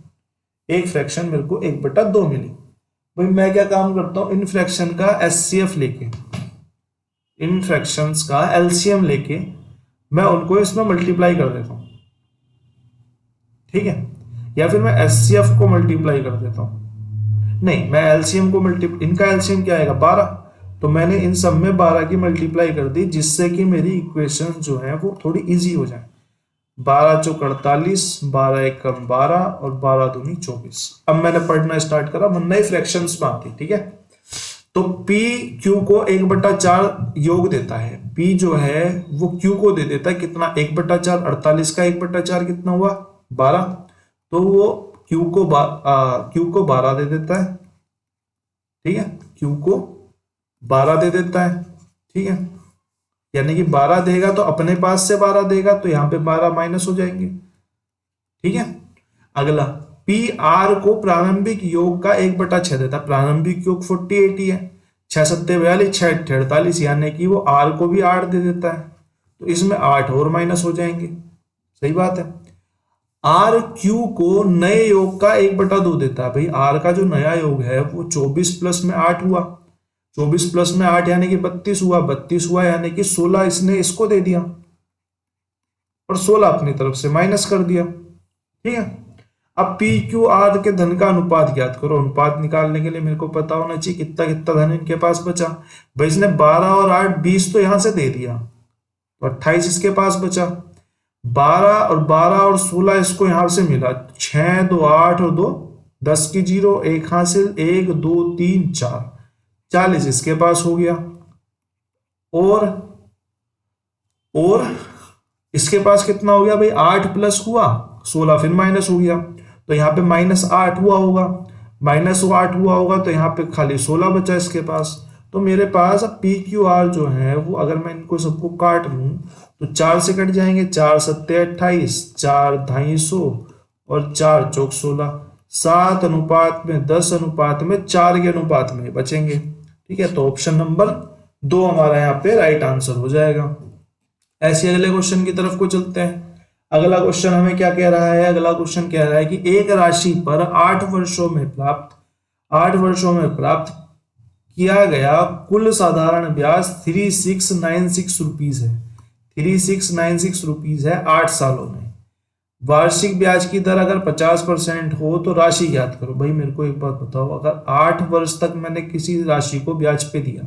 एक फ्रैक्शन मेरे को 1/2 मिली। भाई मैं क्या काम करता हूं, इन फ्रैक्शन का एचसीएफ लेके, इन फ्रैक्शंस का एलसीएम लेके मैं उनको इसमें मल्टीप्लाई कर देता हूं। ठीक है, या फिर मैं एचसीएफ को मल्टीप्लाई कर देता हूं, नहीं मैं एलसीएम को इनका एलसीएम क्या आएगा 12, तो मैंने इन सब में 12 की मल्टीप्लाई कर दी, जिससे कि मेरी इक्वेशन जो है वो थोड़ी इजी हो जाए। 12 चौक 48, 12 एकम 12 और 12 दूनी 24। अब मैंने पढ़ना स्टार्ट करा, वरना ही फ्रैक्शंस में आती। ठीक है, तो P Q को 1/4 योग देता है। P जो है वो Q को दे देता है कितना 1/4, 48 का 1/4 कितना हुआ 12, तो वो Q को 12 दे देता है। ठीक है, Q को 12 दे देता है। ठीक है, यानी कि 12 देगा तो अपने पास से 12 देगा, तो यहां पे 12 माइनस हो जाएंगे। ठीक है, अगला PR को प्रारंभिक योग का 1/6 देता। प्रारंभिक योग 48 ही है, 6 7 42 6 48, यानी कि वो R को भी 8 दे देता है, तो इसमें 8 और माइनस हो जाएंगे। सही बात है। RQ को नए योग का 1/2 देता है। भाई R का जो नया योग है वो 24 प्लस में 8 हुआ, 24 प्लस में 8 यानी कि 32 हुआ, 32 हुआ यानी कि 16 इसने इसको दे दिया और 16 अपनी तरफ से माइनस कर दिया। ठीक है, अब PQR के धन का अनुपात ज्ञात करो। अनुपात निकालने के लिए मेरे को पता होना चाहिए कितना कितना धन इनके पास बचा। भाई इसने 12 और 8 20 तो यहां से दे दिया, तो 28 इसके पास बचा। 12 और 16 इसको यहां से मिला, 6 2 8 और 2 10 की 0, एक हासिल 1 2 3 4 40 इसके पास हो गया, और इसके पास कितना हो गया भाई 8 प्लस हुआ 16 फिर माइनस हो गया, तो यहाँ पे -8 हुआ होगा, -8 हुआ होगा तो यहाँ पे खाली 16 बचा इसके पास। तो मेरे पास PQR जो है वो अगर मैं इनको सबको काट लूं तो 4 से कट जाएंगे, 4 7 28, 4 250 और 4 चौक 16, 7 अनुपात में 10 अनुपात में 4 के अनुपात में बचेंगे। ठीक है, तो ऑप्शन नंबर 2 हमारा यहाँ पे राइट आंसर हो जाएगा। ऐसे अगले क्वेश्चन की तरफ को चलते हैं। अगला क्वेश्चन हमें क्या कह रहा है, अगला क्वेश्चन कह रहा है कि एक राशि पर 8 वर्षों में प्राप्त किया गया कुल साधारण ब्याज 3696 रुपीज है। 3696 रुपीज है 8 सालों में। वार्षिक ब्याज की दर अगर 50% हो तो राशि ज्ञात करो। भाई मेरे को एक बात बताओ, अगर 8 वर्ष तक मैंने किसी राशि को ब्याज पे दिया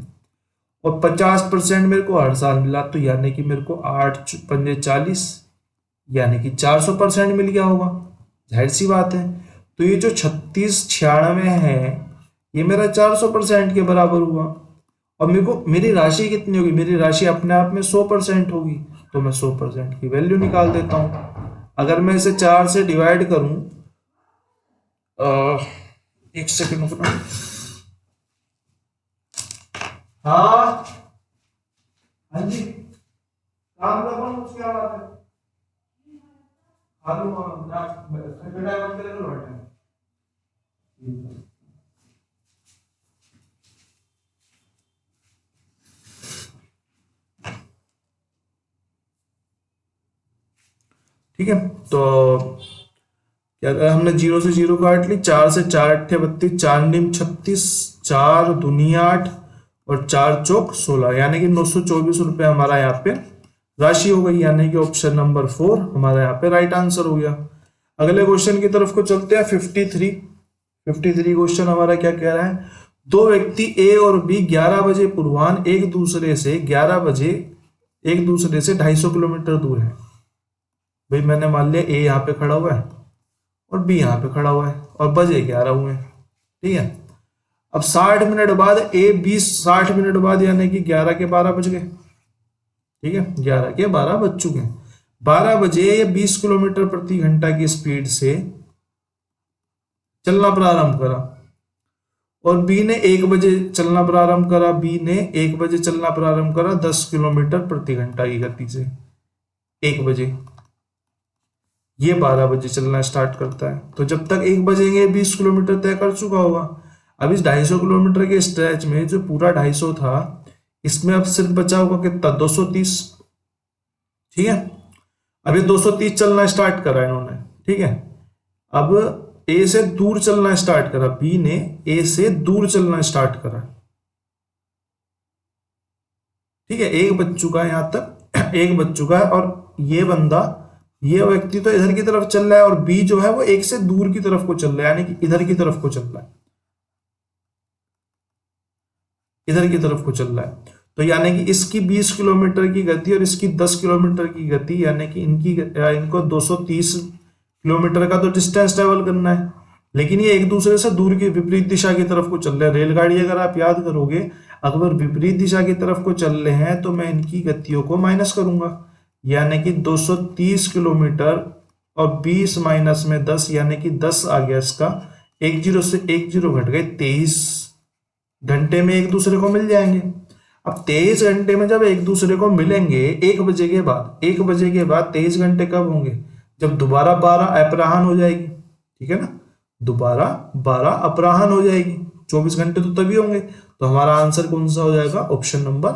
और 50% मेरे को हर साल मिला, तो यानी कि मेरे को 8 पंजे 40, यानी कि 400% मिल गया होगा, जाहिर सी बात है। तो ये जो 3696 है ये मेरा 400% के बराबर हुआ। और मेरे को मेरी राशि कितनी होगी, मेरी राशि अपने आप में 100% होगी, तो मैं 100% की वैल्यू निकाल देता हूँ। अगर मैं इसे 4 से डिवाइड करूँ, एक सेकंड रुकना। हाँ हाँ जी, काम कर रहा हूँ, उसकी क्या बात है। हेलो बेटा बंद करे तो बैठे। ठीक है, तो क्या करा हमने, 0 से 0 काट ली, 4 से 4 अट्ठे 32, 4 नीम 36, 4 दुनिया 8 और 4 चौक 16, यानी कि 924 रुपये हमारा यहाँ पे राशि हो गई, यानी कि ऑप्शन नंबर 4 हमारा यहाँ पे राइट आंसर हो गया। अगले क्वेश्चन की तरफ को चलते हैं। 53 क्वेश्चन हमारा क्या कह रहा है, दो व्यक्ति ए और बी 11 बजे पूर्वाह्न एक दूसरे से 250 किलोमीटर दूर है। भाई मैंने मान लिया ए यहाँ पे खड़ा हुआ है और बी यहाँ पे खड़ा हुआ है और बजे 11 हुए हैं, ठीक है। अब 60 मिनट बाद ए बी 60 मिनट बाद यानी कि 11 के 12 बज गए, ठीक है, 11 के 12 बज चुके हैं। 12 बजे ये 20 किलोमीटर प्रति घंटा की स्पीड से चलना प्रारंभ करा और बी ने 1 बजे चलना प्रारंभ करा, 10 किलोमीटर प्रति घंटा की गति से 1 बजे। ये 12 बजे चलना स्टार्ट करता है, तो जब तक 1 बजेंगे 20 किलोमीटर तय कर चुका होगा। अब इस 250 किलोमीटर के स्ट्रेच में जो पूरा 250 था, इसमें अब सिर्फ बचा होगा कितना, 230, ठीक है। अब ये 230 चलना स्टार्ट करा इन्होंने, ठीक है। अब ए से दूर चलना स्टार्ट करा, बी ने ए से दूर चलना स्टार्ट करा, ठीक है। 1 बज चुका है, यहां तक 1 बज चुका है और ये बंदा, ये व्यक्ति तो इधर की तरफ चल रहा है और बी जो है वो 1 से दूर की तरफ को चल रहा है, यानी कि इधर की तरफ को चल रहा है, इधर की तरफ को चल रहा है। तो यानी कि इसकी 20 किलोमीटर की गति और इसकी 10 किलोमीटर की गति, यानी कि इनको 230 किलोमीटर का तो डिस्टेंस ट्रेवल करना है, लेकिन ये एक दूसरे से दूर की विपरीत दिशा की तरफ को चल रहे हैं। रेलगाड़ी अगर आप याद करोगे, अगर विपरीत दिशा की तरफ को चल रहे हैं तो मैं इनकी गतियों को माइनस करूंगा, यानी कि 230 किलोमीटर और 20 माइनस में 10, यानी कि 10 आ गया इसका। 1 जीरो से 1 जीरो घट गए, 23 घंटे में एक दूसरे को मिल जाएंगे। अब 23 घंटे में जब एक दूसरे को मिलेंगे 1 बजे के बाद, 1 बजे के बाद 23 घंटे कब होंगे, जब दोबारा 12 अपराह्न हो जाएगी, ठीक है ना, दोबारा 12 अपराह्न हो जाएगी, 24 घंटे तो तभी होंगे। तो हमारा आंसर कौन सा हो जाएगा, ऑप्शन नंबर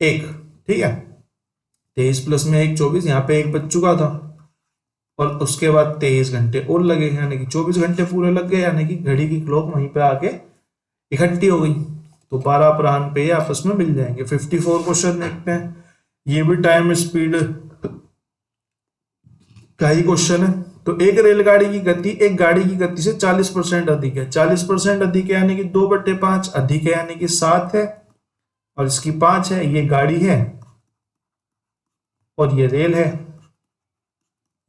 1, ठीक है। 23 प्लस में 1 24, यहाँ पे 1 बज चुका था और उसके बाद 23 घंटे और लगे, यानी कि 24 घंटे पूरे लग गए, यानी कि घड़ी की क्लॉक वहीं पे आके इकट्ठी हो गई, तो 12 अपराह्न पे आपस में मिल जाएंगे। 54 क्वेश्चन देखते हैं, ये भी टाइम स्पीड का ही क्वेश्चन है। तो एक रेलगाड़ी की गति एक गाड़ी की गति से 40% अधिक है, 40% अधिक है यानी कि 2/5, अधिक है यानी कि 7 है और इसकी 5 है। ये गाड़ी है और ये रेल है,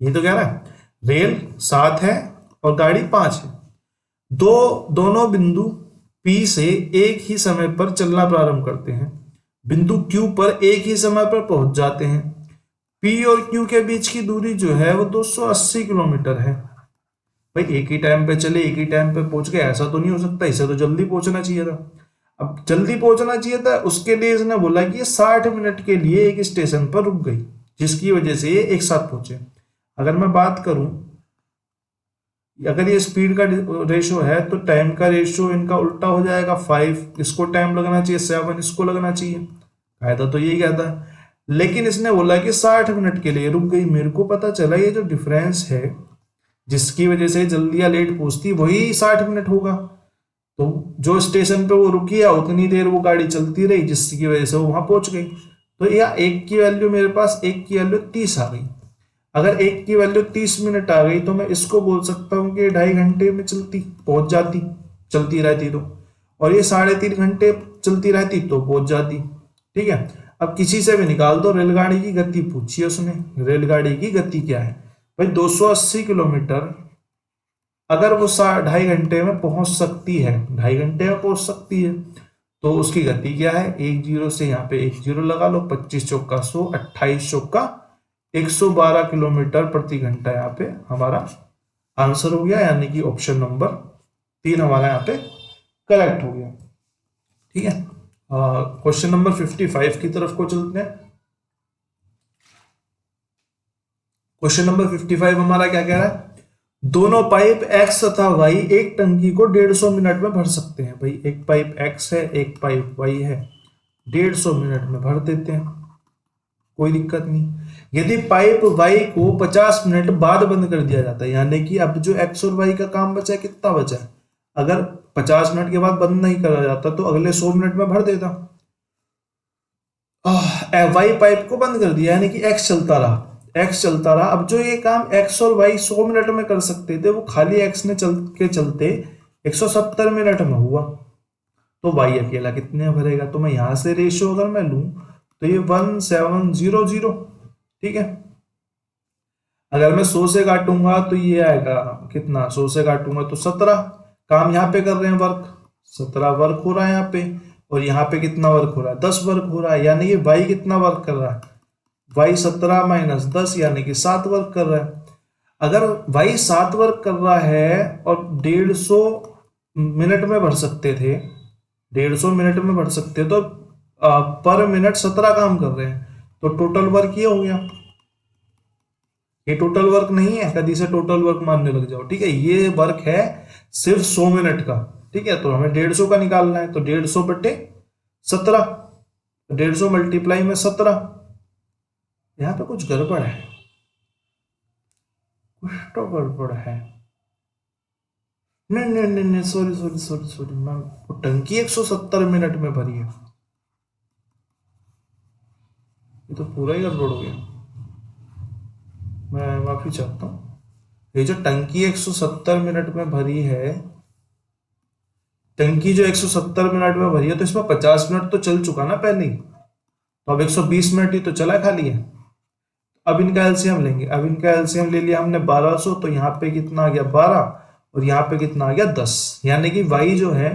ये तो कह रहा है रेल 7 है और गाड़ी 5 है। दोनों बिंदु P से एक ही समय पर चलना प्रारंभ करते हैं, बिंदु Q पर एक ही समय पर पहुंच जाते हैं। P और Q के बीच की दूरी जो है वो 280 किलोमीटर है। भाई एक ही टाइम पे चले, एक ही टाइम पे पहुंच गए, ऐसा तो नहीं हो सकता, इसे तो जल्दी पहुंचना चाहिए था। अब जल्दी पहुंचना चाहिए था, उसके लिए इसने बोला कि ये 60 मिनट के लिए एक स्टेशन पर रुक गई, जिसकी वजह से ये एक साथ पहुंचे। अगर मैं बात करूं, अगर ये स्पीड का रेशो है तो टाइम का रेशो इनका उल्टा हो जाएगा, 5 इसको टाइम लगना चाहिए, 7 इसको लगना चाहिए, कायदा तो यही कहता है। लेकिन इसने बोला कि 60 मिनट के लिए रुक गई। मेरे को पता चला ये जो डिफरेंस है जिसकी वजह से जल्दी या लेट पहुंचती वही 60 मिनट होगा, तो जो स्टेशन पे वो रुकी है उतनी देर वो गाड़ी चलती रही जिसकी वजह से वो वहां पहुंच गई। तो यह एक की वैल्यू मेरे पास, एक की वैल्यू 30 आ गई। अगर एक की वैल्यू 30 मिनट आ गई तो मैं इसको बोल सकता हूँ कि 2.5 घंटे में पहुंच जाती, चलती रहती तो, और ये 3.5 घंटे चलती रहती तो पहुंच जाती, ठीक है। अब किसी से भी निकाल दो, रेलगाड़ी की गति पूछी है उसने, रेलगाड़ी की गति क्या है भाई, 280 किलोमीटर अगर वो 2.5 घंटे में पहुंच सकती है, 2.5 घंटे में पहुंच सकती है, तो उसकी गति क्या है, एक जीरो से यहाँ पे एक जीरो लगा लो, 25 चौका 100, 28 चौका 112 किलोमीटर प्रति घंटा यहाँ पे हमारा आंसर हो गया, यानी कि ऑप्शन नंबर 3 हमारा यहाँ पे करेक्ट हो गया। ठीक है, क्वेश्चन नंबर 55 की तरफ को चलते हैं। क्वेश्चन नंबर 55 हमारा क्या कह रहा है, दोनों पाइप एक्स तथा वाई एक टंकी को 150 मिनट में भर सकते हैं। भाई एक पाइप एक्स है, एक पाइप वाई है, 150 मिनट में भर देते हैं, कोई दिक्कत नहीं। यदि पाइप वाई को 50 मिनट बाद बंद कर दिया जाता है, यानी कि अब जो एक्स और वाई का काम बचा है कितना बचा है, अगर 50 मिनट के बाद बंद नहीं करा जाता तो अगले 100 मिनट में भर देता। वाई पाइप को बंद कर दिया, यानी कि एक्स चलता रहा, एक्स चलता रहा। अब जो ये काम एक्स और वाई 100 मिनट में कर सकते थे, वो खाली एक्स ने चलते 170 मिनट में हुआ, तो वाई अकेला कितने भरेगा। तो मैं यहां से रेशियो अगर मैं लूं तो ये 1700, ठीक है। अगर मैं 100 से काटूंगा तो ये आएगा कितना, 100 से काटूंगा तो 17। काम यहाँ पे कर रहे हैं वर्क, 17 वर्क हो रहा है यहाँ पे, और यहाँ पे कितना वर्क हो रहा है, 10 वर्क हो रहा है, यानी ये वाई कितना वर्क कर रहा है, वाई 17 माइनस 10 यानी कि 7 वर्क कर रहा है। अगर वाई 7 वर्क कर रहा है और 150 मिनट में भर सकते थे, 150 मिनट में भर सकते तो पर मिनट 17 काम कर रहे हैं, तो टोटल वर्क ये हो गया। ये टोटल वर्क नहीं है, कभी से टोटल वर्क मानने लग जाओ, ठीक है। ये वर्क है सिर्फ 100 मिनट का, ठीक है। तो हमें 150 का निकालना है, तो 150 बटे 17, 150 मल्टीप्लाई में 17। यहां पे कुछ गड़बड़ है, कुछ तो गड़बड़ है। नहीं नहीं नहीं नहीं, सॉरी सॉरी सॉरी सॉरी, मैं टंकी 170 मिनट में भरी है, ये तो पूरा ही गड़बड़ हो गया, मैं माफी चाहता हूँ। ये जो टंकी 170 मिनट में भरी है, टंकी जो 170 मिनट में भरी है, तो इसमें 50 मिनट तो चल चुका ना पहले ही, तो अब 120 मिनट ही तो चला खाली है। अब इनका एलसीएम लेंगे, अब इनका एलसीएम ले लिया हमने 1200, तो यहाँ पे कितना आ गया 12, और यहाँ पे कितना आ गया 10, यानी कि वाई जो है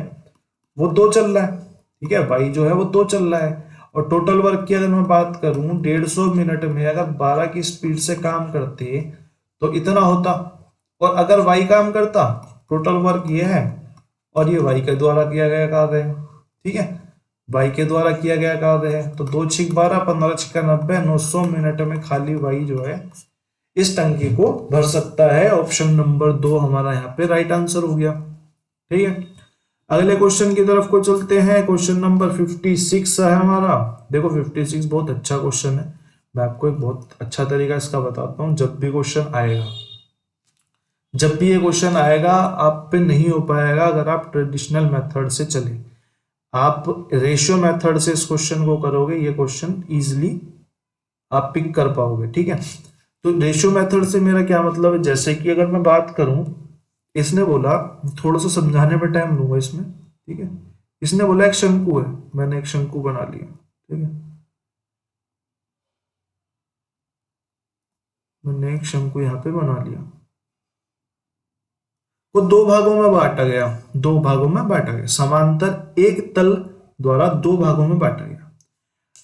वो 2 चल रहा है, ठीक है, वाई जो है वो 2 चल रहा है। और टोटल वर्क की अगर मैं बात करूं, 150 मिनट में अगर 12 की स्पीड से काम करते तो इतना होता, और अगर वाई काम करता, टोटल वर्क ये है और ये वाई के द्वारा किया गया कार्य है, ठीक है, वाई के द्वारा किया गया कार्य है। तो 2 छिक 12, 15 छिका 90, 900 मिनट में खाली वाई जो है इस टंकी को भर सकता है। ऑप्शन नंबर 2 हमारा यहाँ पे राइट आंसर हो गया, ठीक है। अगले क्वेश्चन की तरफ को चलते हैं। क्वेश्चन नंबर 56 है हमारा। देखो 56 बहुत अच्छा क्वेश्चन है, मैं आपको एक बहुत अच्छा तरीका इसका बताता हूँ। जब भी क्वेश्चन आएगा, जब भी ये क्वेश्चन आएगा, आप पे नहीं हो पाएगा अगर आप ट्रेडिशनल मेथड से चले। आप रेशियो मेथड से इस क्वेश्चन को करोगे, ये क्वेश्चन इजिली आप पिक कर पाओगे, ठीक है। तो रेशियो मेथड से मेरा क्या मतलब है, जैसे कि अगर मैं बात करूं, इसने बोला, थोड़ा सा समझाने में टाइम लूंगा इसमें, ठीक है। इसने बोला एक शंकु है, मैंने एक शंकु बना लिया, ठीक है, मैंने एक शंकु यहाँ पे बना लिया। वो 2 भागों में बांटा गया, 2 भागों में बांटा गया, समांतर एक तल द्वारा 2 भागों में बांटा गया।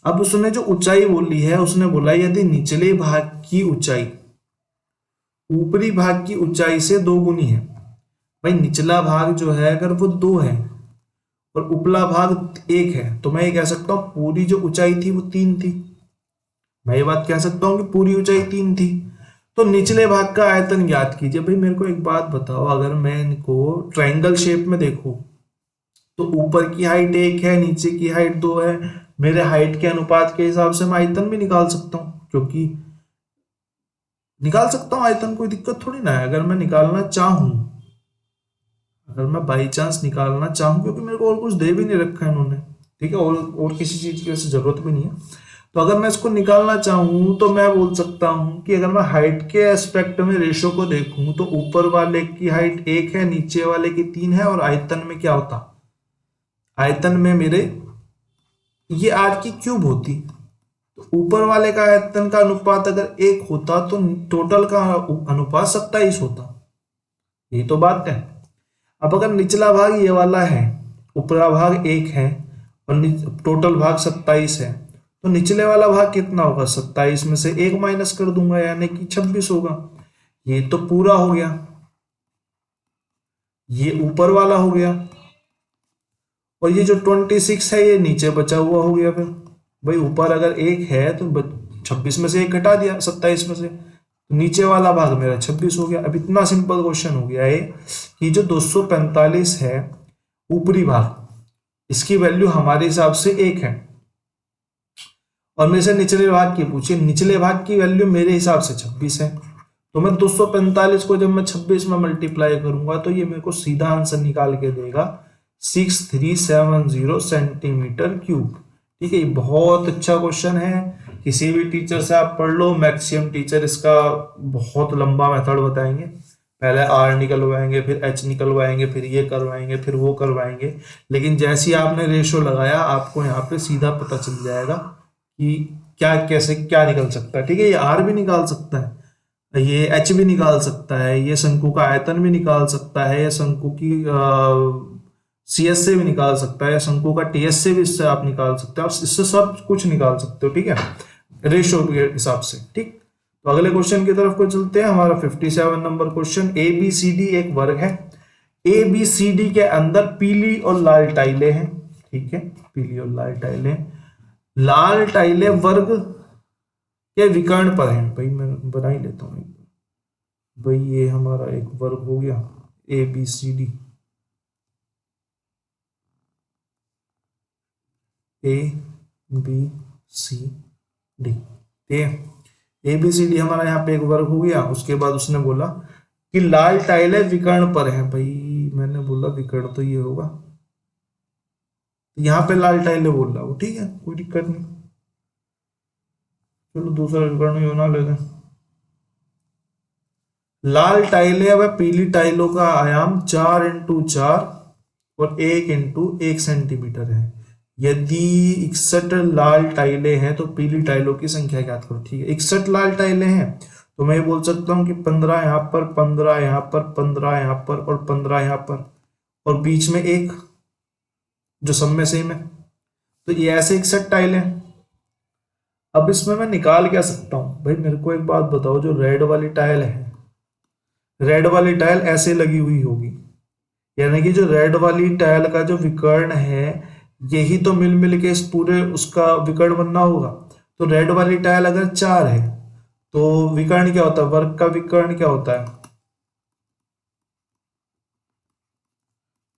अब उसने जो ऊंचाई बोली है, उसने बोला यदि निचले भाग की ऊंचाई ऊपरी भाग की ऊंचाई से 2 गुनी है। भाई निचला भाग जो है अगर वो 2 है और उपला भाग 1 है, तो मैं ये कह सकता हूं पूरी जो ऊंचाई थी वो 3 थी। मैं ये बात कह सकता हूं कि पूरी ऊंचाई 3 थी। तो निचले भाग का आयतन ज्ञात कीजिए। भाई मेरे को एक बात बताओ, अगर मैं इनको ट्रायंगल शेप में देखूं तो ऊपर की हाइट 1 है, नीचे की हाइट 2 है, मेरे हाइट के अनुपात के हिसाब से मैं आयतन भी निकाल सकता हूं, क्योंकि निकाल सकता हूं आयतन, कोई दिक्कत थोड़ी ना है। अगर मैं निकालना चाहूं, अगर मैं बाई चांस निकालना चाहूं, क्योंकि मेरे को और कुछ दे भी नहीं रखा है इन्होंने, ठीक है, और किसी चीज की वैसे जरूरत भी नहीं है। तो अगर मैं इसको निकालना चाहूं तो मैं बोल सकता हूं कि अगर मैं हाइट के एस्पेक्ट में रेशो को देखूं तो ऊपर वाले की हाइट 1 है, नीचे वाले की 3 है, और आयतन में क्या होता, आयतन में मेरे ये आर की क्यूब होती, तो ऊपर वाले का आयतन का अनुपात अगर 1 होता तो टोटल का अनुपात 27 होता। यही तो बात है। अब अगर निचला भाग ये वाला है, ऊपरा भाग 1 है और टोटल भाग 27 है, तो निचले वाला भाग कितना होगा? 27 में से 1 माइनस कर दूंगा, यानी कि 26 होगा। ये तो पूरा हो गया, ये ऊपर वाला हो गया, और ये जो 26 है ये नीचे बचा हुआ हो गया। फिर भाई ऊपर अगर 1 है तो 26 में से 1 घटा दिया 27 में से, तो नीचे वाला भाग मेरा 26 हो गया। अब इतना सिंपल क्वेश्चन हो गया है कि जो 245 है ऊपरी भाग, इसकी वैल्यू हमारे हिसाब से 1 है, और मेरे से निचले भाग की पूछिए, निचले भाग की वैल्यू मेरे हिसाब से 26 है। तो मैं 245 को जब मैं 26 में मल्टीप्लाई करूंगा तो ये मेरे को सीधा आंसर निकाल के देगा 6370 सेंटीमीटर क्यूब। ठीक है, ये बहुत अच्छा क्वेश्चन है, किसी भी टीचर से आप पढ़ लो, मैक्सिमम टीचर इसका बहुत लंबा मेथड बताएंगे। पहले आर निकलवाएंगे, फिर एच निकलवाएंगे, फिर ये करवाएंगे, फिर वो करवाएंगे, लेकिन जैसे ही आपने रेशो लगाया आपको यहाँ पे सीधा पता चल जाएगा कि क्या कैसे क्या निकल सकता है। ठीक है, ये आर भी निकाल सकता है, ये एच भी निकाल सकता है, ये शंकु का आयतन भी निकाल सकता है, ये शंकु की सीएस से भी निकाल सकता है, शंकु का टीएस से भी इससे आप निकाल सकते हैं, इससे सब कुछ निकाल सकते हो। ठीक है, रेशो के हिसाब से। ठीक, तो अगले क्वेश्चन की तरफ को चलते हैं। हमारा 57 number question, A B C D एक वर्ग है, ए बी सी डी के अंदर पीली और लाल टाइलें हैं। ठीक है, पीली और लाल टाइलें, लाल टाइलें वर्ग के विकर्ण पर हैं। भाई मैं बना ही लेता हूं, भाई ये हमारा एक वर्ग हो गया A B C D, A B C D, ठीक है, ए बी सी डी हमारा यहाँ पे एक वर्ग हो गया। उसके बाद उसने बोला कि लाल टाइलें विकर्ण पर है। भाई मैंने बोला विकर्ण तो ये होगा, यहाँ पे लाल टाइलें बोल रहा हूँ, ठीक है, कोई दिक्कत नहीं, चलो दूसरा विकर्ण ही होना लेते हैं। लाल टाइलें व पीली टाइलों का आयाम 4x4 और 1x1 सेंटीमीटर है। यदि 61 लाल टाइलें हैं तो पीली टाइलों की संख्या ज्ञात करो। ठीक है, 61 लाल टाइलें हैं तो मैं बोल सकता हूँ कि 15 यहाँ पर, 15 यहाँ पर, 15 यहाँ पर और 15 यहाँ पर, और बीच में एक जो सब में सेम है, तो ये ऐसे 61 टाइलें। अब इसमें मैं निकाल क्या सकता हूँ? भाई मेरे को एक बात बताओ, जो रेड वाली टाइल है, रेड वाली टाइल ऐसे लगी हुई होगी, यानी कि जो रेड वाली टाइल का जो विकर्ण है यही तो मिल मिल के इस पूरे उसका विकर्ण बनना होगा। तो रेड वाली टाइल अगर 4 है तो विकर्ण क्या होता है? वर्ग का विकर्ण क्या होता है?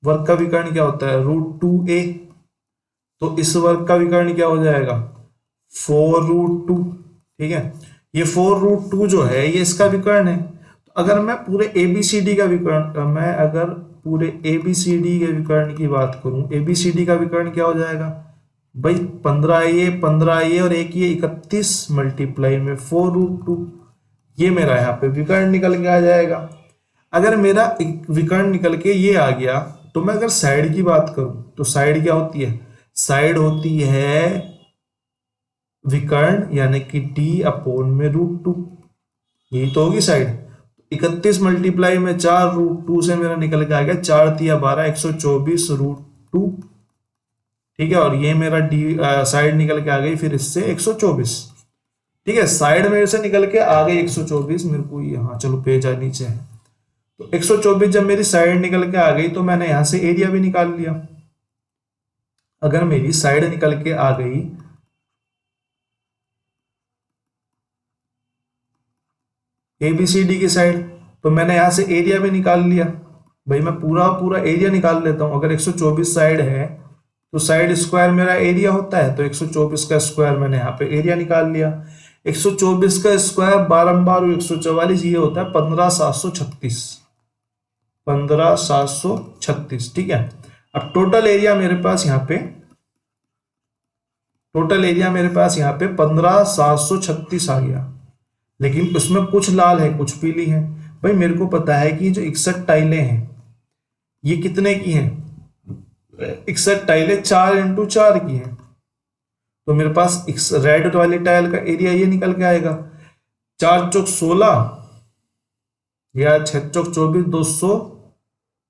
वर्ग का विकर्ण क्या होता है? √2a। तो इस वर्ग का विकर्ण क्या हो जाएगा? 4√2। ठीक है, ये 4√2 जो है ये इसका विकर्ण है। तो अगर मैं पूरे एबीसीडी का विकर्ण, मैं अगर पूरे एबीसीडी के विकर्ण की बात करूं, एबीसीडी का विकर्ण क्या हो जाएगा भाई? 15 ये और एक ये 31 मल्टीप्लाई में 4√2, ये मेरा यहाँ पे विकर्ण निकल के आ जाएगा। अगर मेरा विकर्ण निकल के ये आ गया तो मैं अगर साइड की बात करूं तो साइड क्या होती है? साइड होती है विकर्ण, यानी कि d/√2, यही तो होगी साइड। 31 मल्टीप्लाई में 4√2 से मेरा निकल के आ गया 4 × 12 124√2। ठीक है, और ये मेरा साइड निकल के आ गई फिर इससे 124। ठीक है, साइड मेरे से निकल के आ गई 124, मेरे को यहाँ चलो पेज नीचे है, तो 124 जब मेरी साइड निकल के आ गई तो मैंने यहां से एरिया भी निकाल लिया। अगर मेरी साइड निकल के आ गई एबीसीडी की साइड, तो मैंने यहां से एरिया भी निकाल लिया। भाई मैं पूरा पूरा एरिया निकाल लेता हूं। अगर 124 साइड है तो साइड स्क्वायर मेरा एरिया होता है, तो 124 का स्क्वायर मैंने यहाँ पे एरिया निकाल लिया। 124 का स्क्वायर बारंबार 144, ये होता है 15,736, 15,736। ठीक है, अब टोटल एरिया मेरे पास यहाँ पे, टोटल एरिया मेरे पास यहाँ पे 15,736 आ गया, लेकिन उसमें कुछ लाल है कुछ पीली है। भाई मेरे को पता है कि जो 61 टाइलें हैं ये कितने की हैं? 61 टाइलें 4x4 की हैं, तो मेरे पास रेड वाली टाइल का एरिया ये निकल के आएगा, 4 चौक 16 या 6 चौक 24,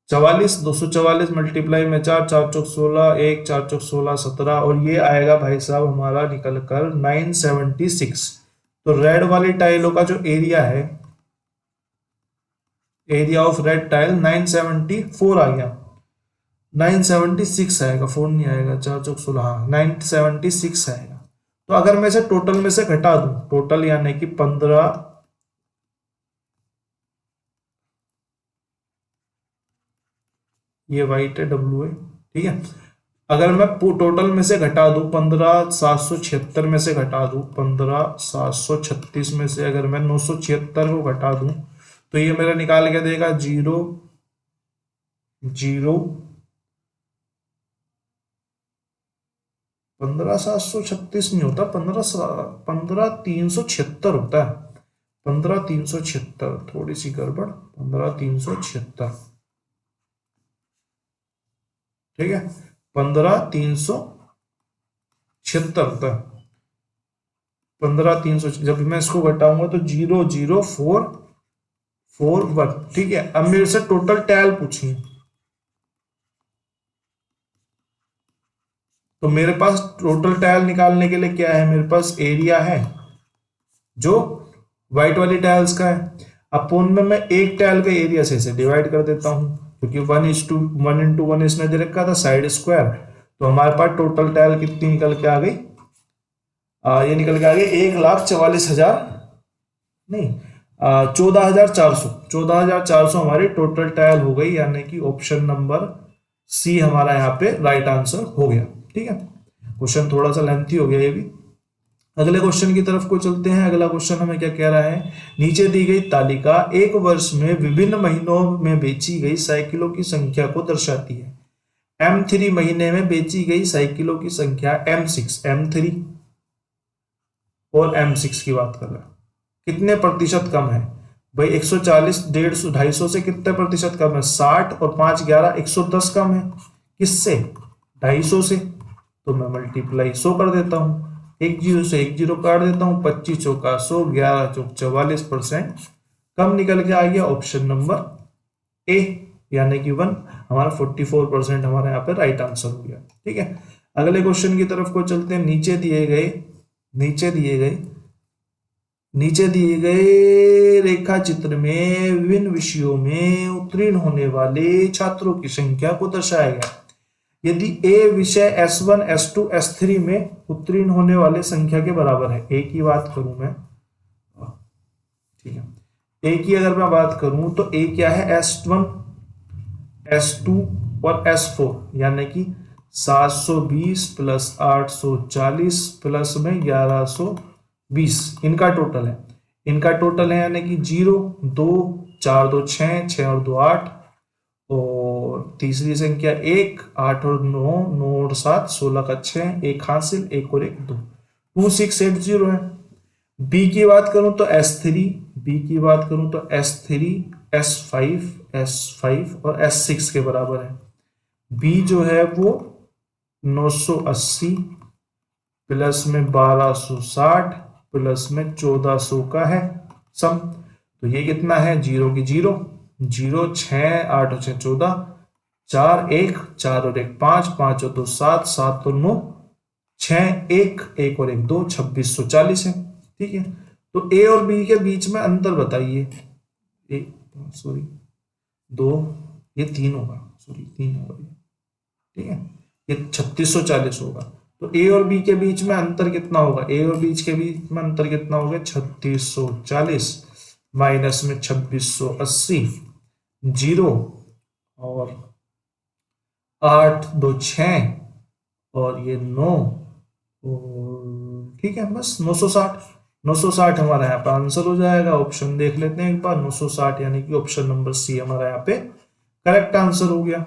244, 244 मल्टीप्लाई में 4, 4 चौक 16, 1 4 चौक 16 17, और ये आएगा भाई साहब हमारा निकल कर 976। तो रेड वाली टाइलों का जो एरिया है, एरिया ऑफ रेड टाइल 974 आ गया, 976 आएगा, 4 नहीं आएगा, 4 चौक 16, हाँ 976 आएगा। तो अगर मैं इसे टोटल में से घटा दूं, टोटल यानी कि 15, ये वाइट है डब्ल्यू है, ठीक है। अगर मैं टोटल में से घटा दूं 15,776 में से घटा दूं 15,736 में से अगर मैं 976 को घटा दूं तो ये मेरा निकाल के देगा 0 0 15,736 नहीं होता, 15,376 होता है, 15,376, थोड़ी सी गड़बड़, 15,376, ठीक है, 15,376 होता है, 15,300। जब मैं इसको घटाऊंगा तो 0,0441, ठीक है। अब मेरे से टोटल टाइल पूछिए, तो मेरे पास टोटल टाइल निकालने के लिए क्या है, मेरे पास एरिया है जो व्हाइट वाली टाइल्स का है, अपोन में मैं एक टाइल का एरिया से डिवाइड कर देता हूं, क्योंकि 1:1 इसने दे रखा था साइड स्क्वायर। तो हमारे पास टोटल टाइल कितनी निकल के आ गई, ये निकल के आ गई 1,44,000 नहीं, 14,400 हमारी टोटल टाइल हो गई, यानी कि ऑप्शन नंबर सी हमारा यहाँ पे राइट आंसर हो गया, ठीक है। क्वेश्चन थोड़ा सा लेंथी हो गया ये भी। अगले क्वेश्चन की तरफ को चलते हैं। अगला क्वेश्चन हमें क्या कह रहा है, नीचे दी गई तालिका एक वर्ष में विभिन्न महीनों में बेची गई साइकिलों की संख्या को दर्शाती है। M3 महीने में बेची गई साइकिलों की संख्या M6, M3 और M6 की बात कर रहा है, कितने प्रतिशत कम है भाई, 140, 150, 250 से कितने प्रतिशत कम है, 60 और 5 11, 110 कम है, किससे, 250 से। तो मैं मल्टीप्लाई 100 कर देता हूं, एक जीरो से एक जीरो काट देता हूं, 25 चौका 100, 11 चौक 44% कम निकल के आ गया, ऑप्शन नंबर ए यानी कि 1 हमारा 44% हमारा यहाँ पे राइट आंसर हो गया, ठीक है। अगले क्वेश्चन की तरफ को चलते हैं। नीचे दिए गए रेखा चित्र में विभिन्न विषयों में उत्तीर्ण होने वाले छात्रों की संख्या को दर्शाया गया। यदि ए विषय S1 S2 S3 में उत्तीर्ण होने वाले संख्या के बराबर है, ए की बात करूं मैं, ठीक है, ए की अगर मैं बात करूं तो ए क्या है, S1 S2 और S4, यानी कि 720 प्लस 840 प्लस में 1120, इनका टोटल है, यानी कि 0 2 4 2 6 6 और 2 8, और तीसरी संख्या 1 8 और 9 9 और 7 16 का 6, एक हासिल, 1 और 1 2, 2680 है। बी की बात करूं तो S3 S5 और S6 के बराबर है। बी जो है वो 980 प्लस में 1260 प्लस में 1400 का है सम। तो ये कितना है, 0 की 0 0 6 8 और 6 14, 4 1 4 और 1 5 5 और 2 7 7 और 9 6 1 1 और 1 2, 2640 है, ठीक है। तो ए और बी के बीच में अंतर बताइए, सॉरी 2, ये 3 होगा, सॉरी 3 होगा, ठीक है, ये 3640 होगा। तो ए और बी के बीच में अंतर कितना होगा, ए और बीच के बीच में अंतर कितना होगा, 3640 माइनस में 2680, 0 और 8 2 6 और ये 9, और ठीक है, बस 960 हमारा यहाँ पे आंसर हो जाएगा। ऑप्शन देख लेते हैं एक बार, 960 यानी कि ऑप्शन नंबर सी हमारा यहाँ पे करेक्ट आंसर हो गया।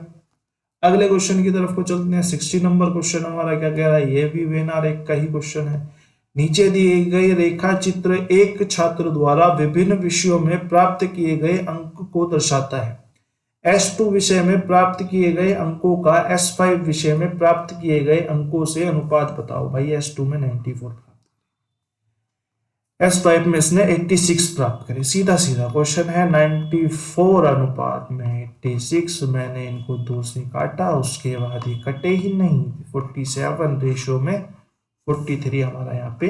अगले क्वेश्चन की तरफ को चलते हैं। 60 नंबर क्वेश्चन हमारा क्या कह रहा है, ये भी वेनार एक का ही क्वेश्चन है। नीचे दिए गए रेखा चित्र एक छात्र द्वारा विभिन्न विषयों में प्राप्त किए गए अंक को दर्शाता है। S2 विषय में प्राप्त किए गए अंकों का S5 विषय में प्राप्त किए गए अंकों से अनुपात बताओ। भाई S2 में 94 प्राप्त, S5 में इसने 86 प्राप्त करे। सीधा सीधा क्वेश्चन है। 94 अनुपात में 86, मैंने इनको 2 से काटा, उसके बाद ये कटे ही नहीं। 47 रेशो में 43 हमारा यहाँ पे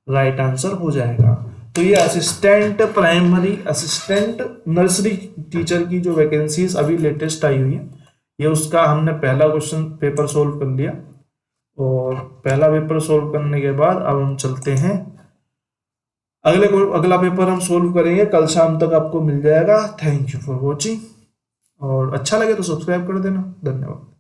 राइट आंसर हो जाएगा। तो ये assistant primary, assistant nursery teacher की जो वैकेंसीज अभी लेटेस्ट आई हुई है, ये उसका हमने पहला क्वेश्चन पेपर सोल्व कर लिया। और पहला पेपर सोल्व करने के बाद अब हम चलते हैं अगला पेपर हम सोल्व करेंगे कल शाम तक, आपको मिल जाएगा। थैंक यू फॉर वॉचिंग, और अच्छा लगे तो सब्सक्राइब कर देना। धन्यवाद।